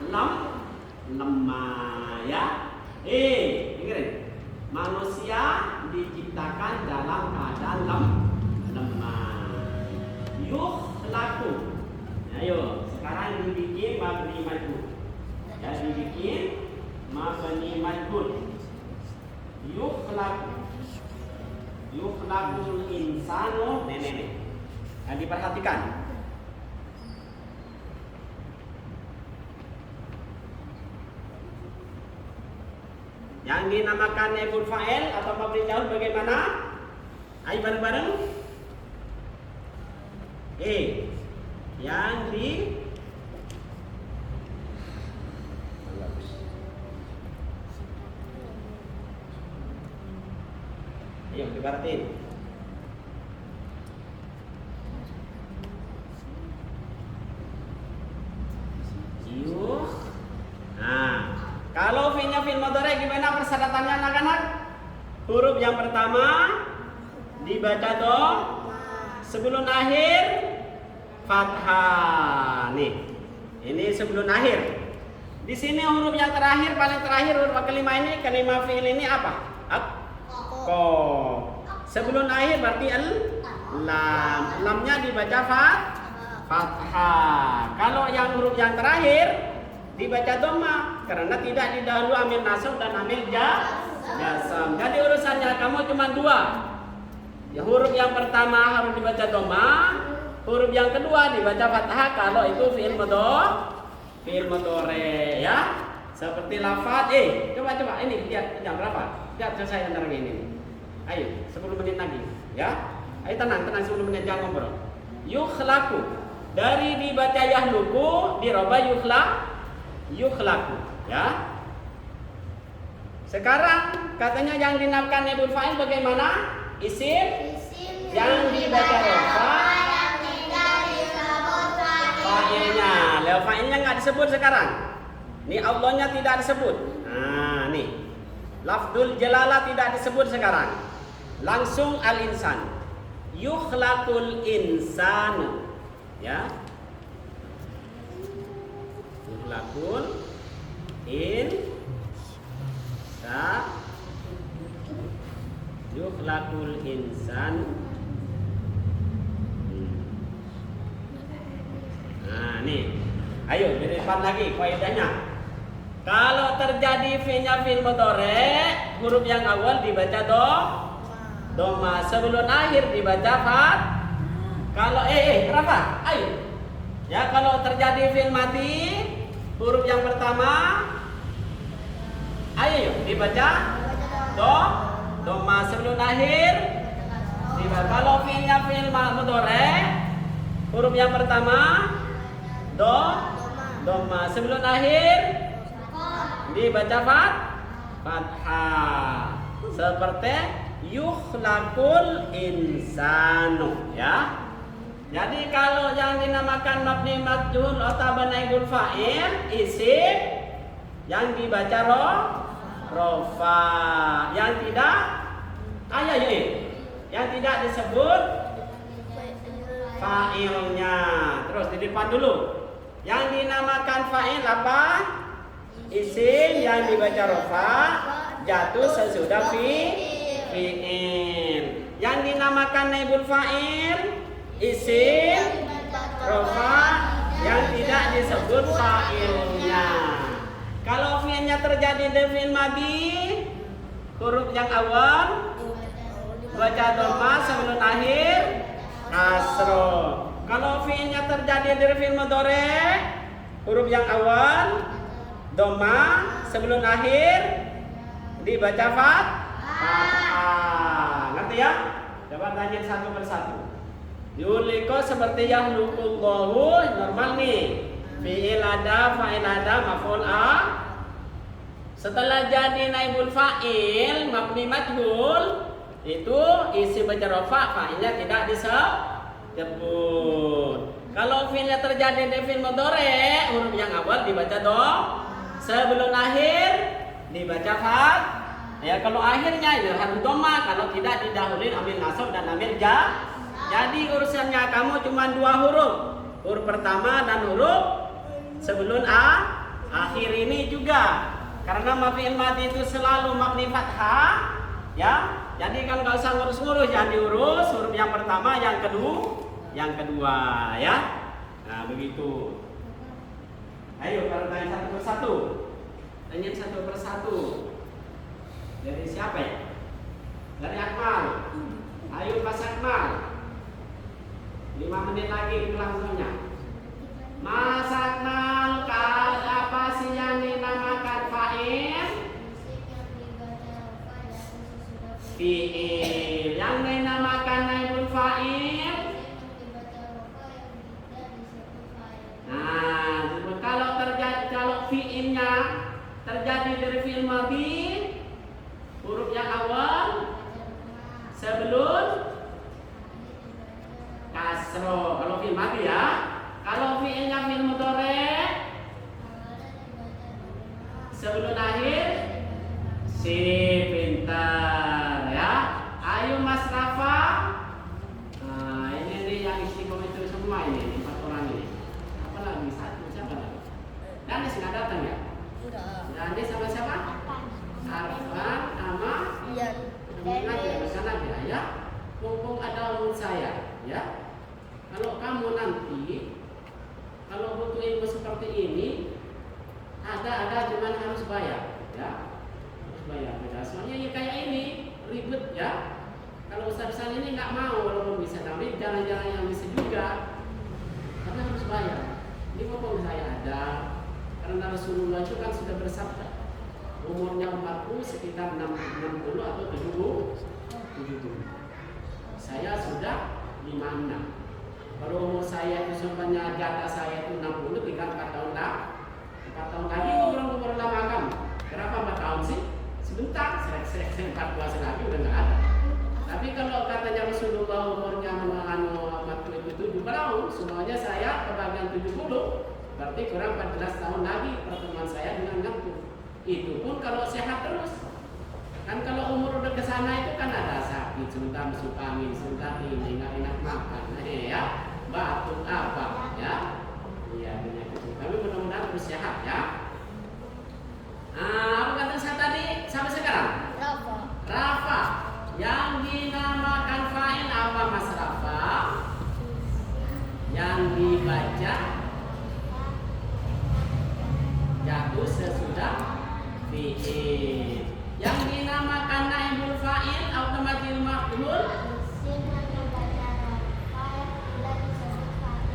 lemah, ya. Dengerin. Manusia diciptakan dalam keadaan lemah. Yukhlaqu. Ayo, sekarang dibikin mabni majhul. Ya, dibikin mabni majhul. Yukhlaqul insanu. Nih. Nah, diperhatikan. Yang dinamakan naibul fa'il atau mabni majhul bagaimana? Ayo bareng-bareng. Yang di Ayo dibaratin. Nah, kalau fi'ilnya fi'il mudhari' gimana persyaratannya anak-anak? Huruf yang pertama dibaca dom, sebelum akhir fathah. Nih, ini sebelum akhir. Di sini huruf yang terakhir, paling terakhir huruf kelima ini, kelima fi'il ini apa? Ko. Sebelum akhir berarti lam. Lamnya dibaca fathah. Kalau yang huruf yang terakhir dibaca dhamma karena tidak didahului amil nasab dan amil jazm. Jadi urusannya kamu cuma dua. Ya, huruf yang pertama harus dibaca dhamma, huruf yang kedua dibaca fathah kalau itu fi'il mudhari', ya. Seperti lafaz coba ini lihat jam berapa? Lihat selesai antara ini. Ayo, 10 menit lagi, ya. Ayo tenang 10 menit jangan ngobrol. Yukhlaqu. Dari dibaca yahluku dirubah yukhlaqu, ya. Sekarang katanya yang dinamakan naibul fa'il bagaimana? Isim yang dibaca rofa, fa'ilnya. Fa'ilnya nggak disebut sekarang. Ini Allahnya tidak disebut. Nah, nih. Lafdul jalalah tidak disebut sekarang. Langsung al-insan. Yukhlaqul insanu. Ya. Yukhlaqul yukhlaqul insan. Nah, nih. Ayo di depan lagi kaidahnya. Kalau terjadi fi'ilnya fi'il mudhari', huruf yang awal dibaca dhamma, sebelum akhir dibaca Kalau berapa? Ayo. Ya, kalau terjadi fi'il madhi, huruf yang pertama ayo dibaca dhamma, sebelum akhir dibaca. Kalau fi'ilnya fi'il mudhari', huruf yang pertama dhamma, sebelum akhir dibaca fathah. Seperti yukhlaqul insanu, ya. Jadi kalau yang dinamakan mabni majhul atau naibul fa'il, isim Yang dibaca rofa. Yang tidak yang tidak disebut fa'ilnya. Terus di depan dulu. Yang dinamakan fa'il apa? Isim yang dibaca rofa jatuh sesudah fi'il. Yang dinamakan naibul fa'il isim rofa yang tidak disebut fa'ilnya. Kalau fi'ilnya terjadi di fi'il madhi, huruf yang awal baca dhamma sebelum akhir kasro. Kalau fi'ilnya terjadi di fi'il mudhari, huruf yang awal dhamma sebelum akhir dibaca fathah. Ngerti ya? Coba tanya satu persatu. Yuliko seperti yahlukullahu normal nih. Fi'il ada, fa'il ada, maf'ul a. Setelah jadi naibul fa'il, mabni majhul, itu isi baca rofa, fa'ilnya tidak disebut. Kalau fi'ilnya terjadi di fi'il mudhari, huruf yang awal dibaca dom, sebelum akhir dibaca fat. Ya kalau akhirnya itu harus doma, kalau tidak didahului ambil nasab dan ambil ja. Jadi urusannya kamu cuma dua huruf. Huruf pertama dan huruf sebelum akhir ini juga. Karena maf'il madhi itu selalu mabni fathah, ya. Jadi kan nggak usah ngurus-ngurus, jangan diurus huruf yang pertama, yang kedua, ya. Nah begitu. Ayo kalau tanya satu persatu, tanya satu persatu. Dari siapa ya? Dari Akmal. Ayo Mas Akmal. 5 menit lagi langsungnya. Mas Akmal, apa sih yang dinamakan fa'il? Fi'il. Yang dinamakan naibul fa'il? Nah, kalau fi'ilnya terjadi dari fi'il madhi, huruf yang awal sebelum kasro. Kalau fi'il madhi ya. Kalau fi'ilnya fi'il mudhari sebelum akhir si pintar ya. Ayo Mas Rafa. Nah, ini nih yang istiqomah itu semua ini 4 orang ini. Apa lagi satu siapa lagi? Dan sudah datang ya? Dan dia sama siapa? Arfan sama Ian. Lagi ada sana dia ya. Mumpung ada umur saya ya. Kalau kamu nanti kalau butuh ilmu seperti ini ada cuman harus bayar ya. Harus bayar. Soalnya ya kayak ini ribet ya. Kalau ustaz ini nggak mau walaupun bisa, tapi jalan-jalan yang bisa juga karena harus bayar. Ini mumpung saya ada karena Rasulullah itu kan sudah bersabda umurnya 40 sekitar 60 atau 70. Saya sudah 56. Kalau umur saya itu sebenarnya jatah saya itu 60, tinggal 4 tahun lah. 4 tahun lagi umur lama kamu. Kenapa 4 tahun sih? Sebentar, selek 4 puasa lagi udah nggak ada. Tapi kalau katanya Rasulullah umurnya 47 tahun, semuanya saya kebagian 70, berarti kurang 14 tahun lagi pertemuan saya dengan kamu. Itu pun kalau sehat terus. Kan kalau umur udah kesana itu kan ada sakit, sebentar masuk angin, sebentar ini nggak enak makan, ya batuk apa, ya, iya penyakit itu. Tapi mudah-mudahan terus sehat ya. Apa kata saya tadi sampai sekarang? Rafa. Yang dinamakan fa'il apa Mas Rafa? Yang dibaca jatuh sesudah fi'il. Yang dinamakan naibul fa'il automatil maqbul.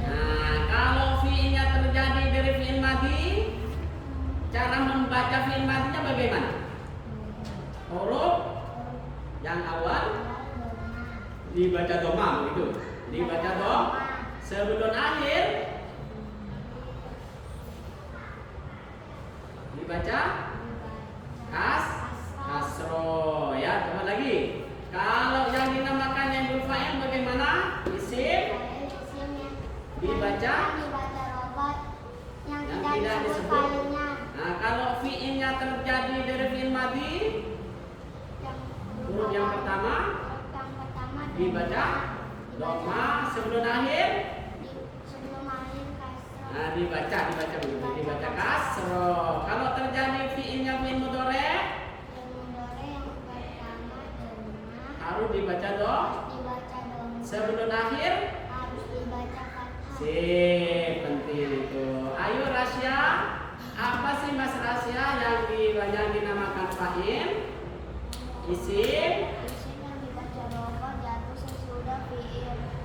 Nah, kalau fi'ilnya terjadi dari fi'il madhi, cara membaca fi'il madhinya bagaimana? Huruf yang awal dibaca dhamma begitu. Dibaca dhamma sebelum akhir dibaca kasro ya. Coba lagi. Kalau yang dinamakan yang fa'il bagaimana? Isim dibaca
yang tidak disebut
Nah, kalau fi'ilnya terjadi dari fi'il madhi, huruf yang pertama dibaca dhamma sebelum akhir. Nah, dibaca begitu, dibaca kasroh. Kalau terjadi fi'ilnya fi'il mudhari, harus dibaca sebelum akhir. Penting itu. Ayo Rasya, apa sih Mas Rasya yang dinamakan fa'il? Isim.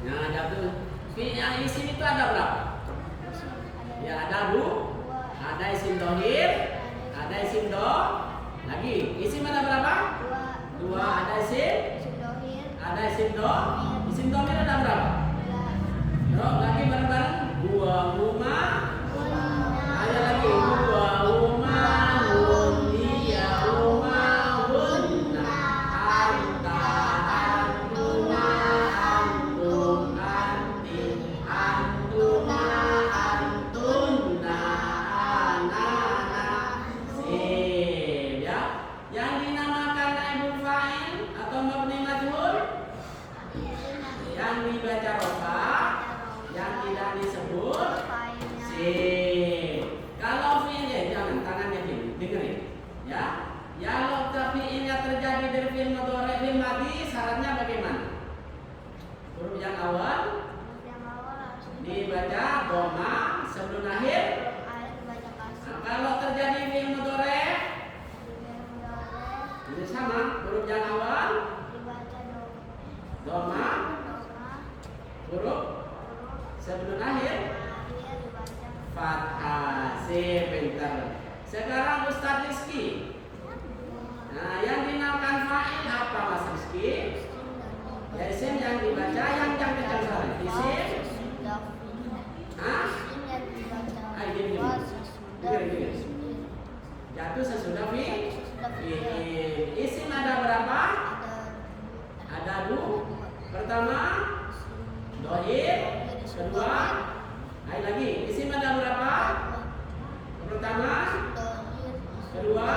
Nah, jatuh. Fi'il isim itu ada berapa? Ya, ada ada isim dohir, ada isim lagi. Isim ada berapa? Dua. Ada isim isim dohir ada berapa? Lagi bareng-bareng. Dua huma. Ada lagi dua huma, hum, dia, huma, hunna, anta, antuma, antum, anti, antuma, antunna, ana. Sip ya. Yang dinamakan naibul fa'il atau mabni majhul, yang dibaca rofa, yang tidak disebut. Sip. Kalau fi'ilnya, jangan tangannya gini, dengerin ya. Kalau fi'ilnya terjadi dari fi'il mudhari fi'il madhi, syaratnya bagaimana? Huruf yang awal dibaca dhamma sebelum akhir. Nah, kalau terjadi fi'il mudhari ini sama, huruf yang awal dhamma, huruf sebelum akhir fathah. Sebentar. Sekarang Ustaz Rizky. Nah, yang dinamakan fa'il apa Mas Rizky? Ya, isim yang dibaca yang kencang sekali. Isim. Hah? Ayo gini. Dengar. Jatuh sesudah fi'il. Isim ada berapa? Ada pertama dohir, kedua. Ayo lagi. Isim ada berapa? Pertama, kedua,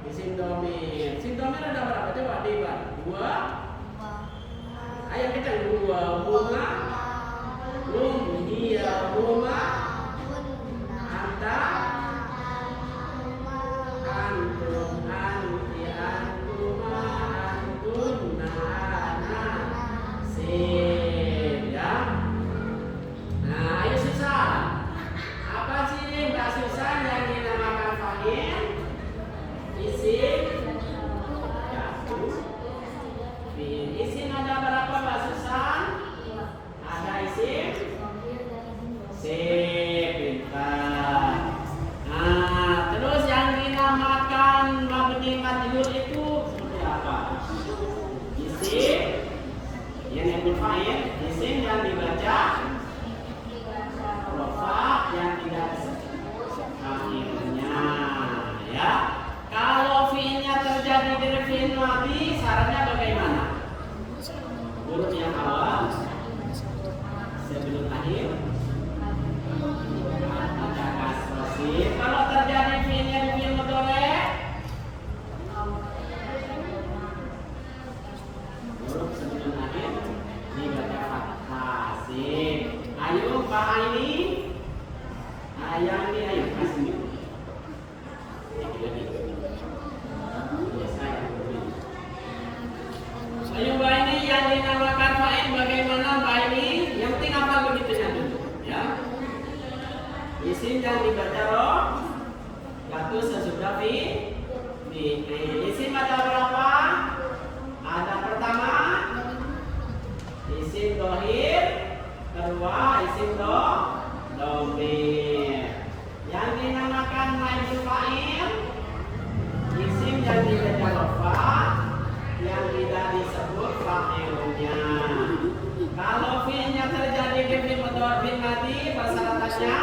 isim domir. Isim domir ada berapa? Coba dibat. Dua. Ayo kita dua. Huma, hum, dia, huma, anta, antum, anti, antuma, antunna, ana. Sip ya. Nah, ayo Susan. Apa sih Mbak Susan yang dinamakan fa'il? Isim. Isim ada berapa Mbak Susan? Ada isim. Pintar. Nah, terus yang dinamakan mabni majhul itu seperti apa? Isim. Yang disebut fa'il, isim yang dibaca yang tidak akhirnya ya. Kalau fi'ilnya terjadi dari fi'il madhi, syaratnya bagaimana? Huruf yang awal sebelum akhir ada kasroh. Kalau terjadi fi'ilnya di fi'il mudhari, huruf sebelum akhir dibaca fathah. Ayo Pak Aini. Yang ini ayo kasih ini. Ayo Mbak ini yang dinamakan fa'il bagaimana Mbak ini? Yang penting apa begitunya dulu ya. Isim yang dibaca roh jatuh sesudah fi'il. Isim ada berapa? Ada pertama isim dohir, kedua isim domir. Yang dinamakan naibul fa'il, isim yang dibaca rofa, yang tidak disebut fa'ilnya. Kalau fi'ilnya terjadi di fi'il mudhari madhi, persyaratannya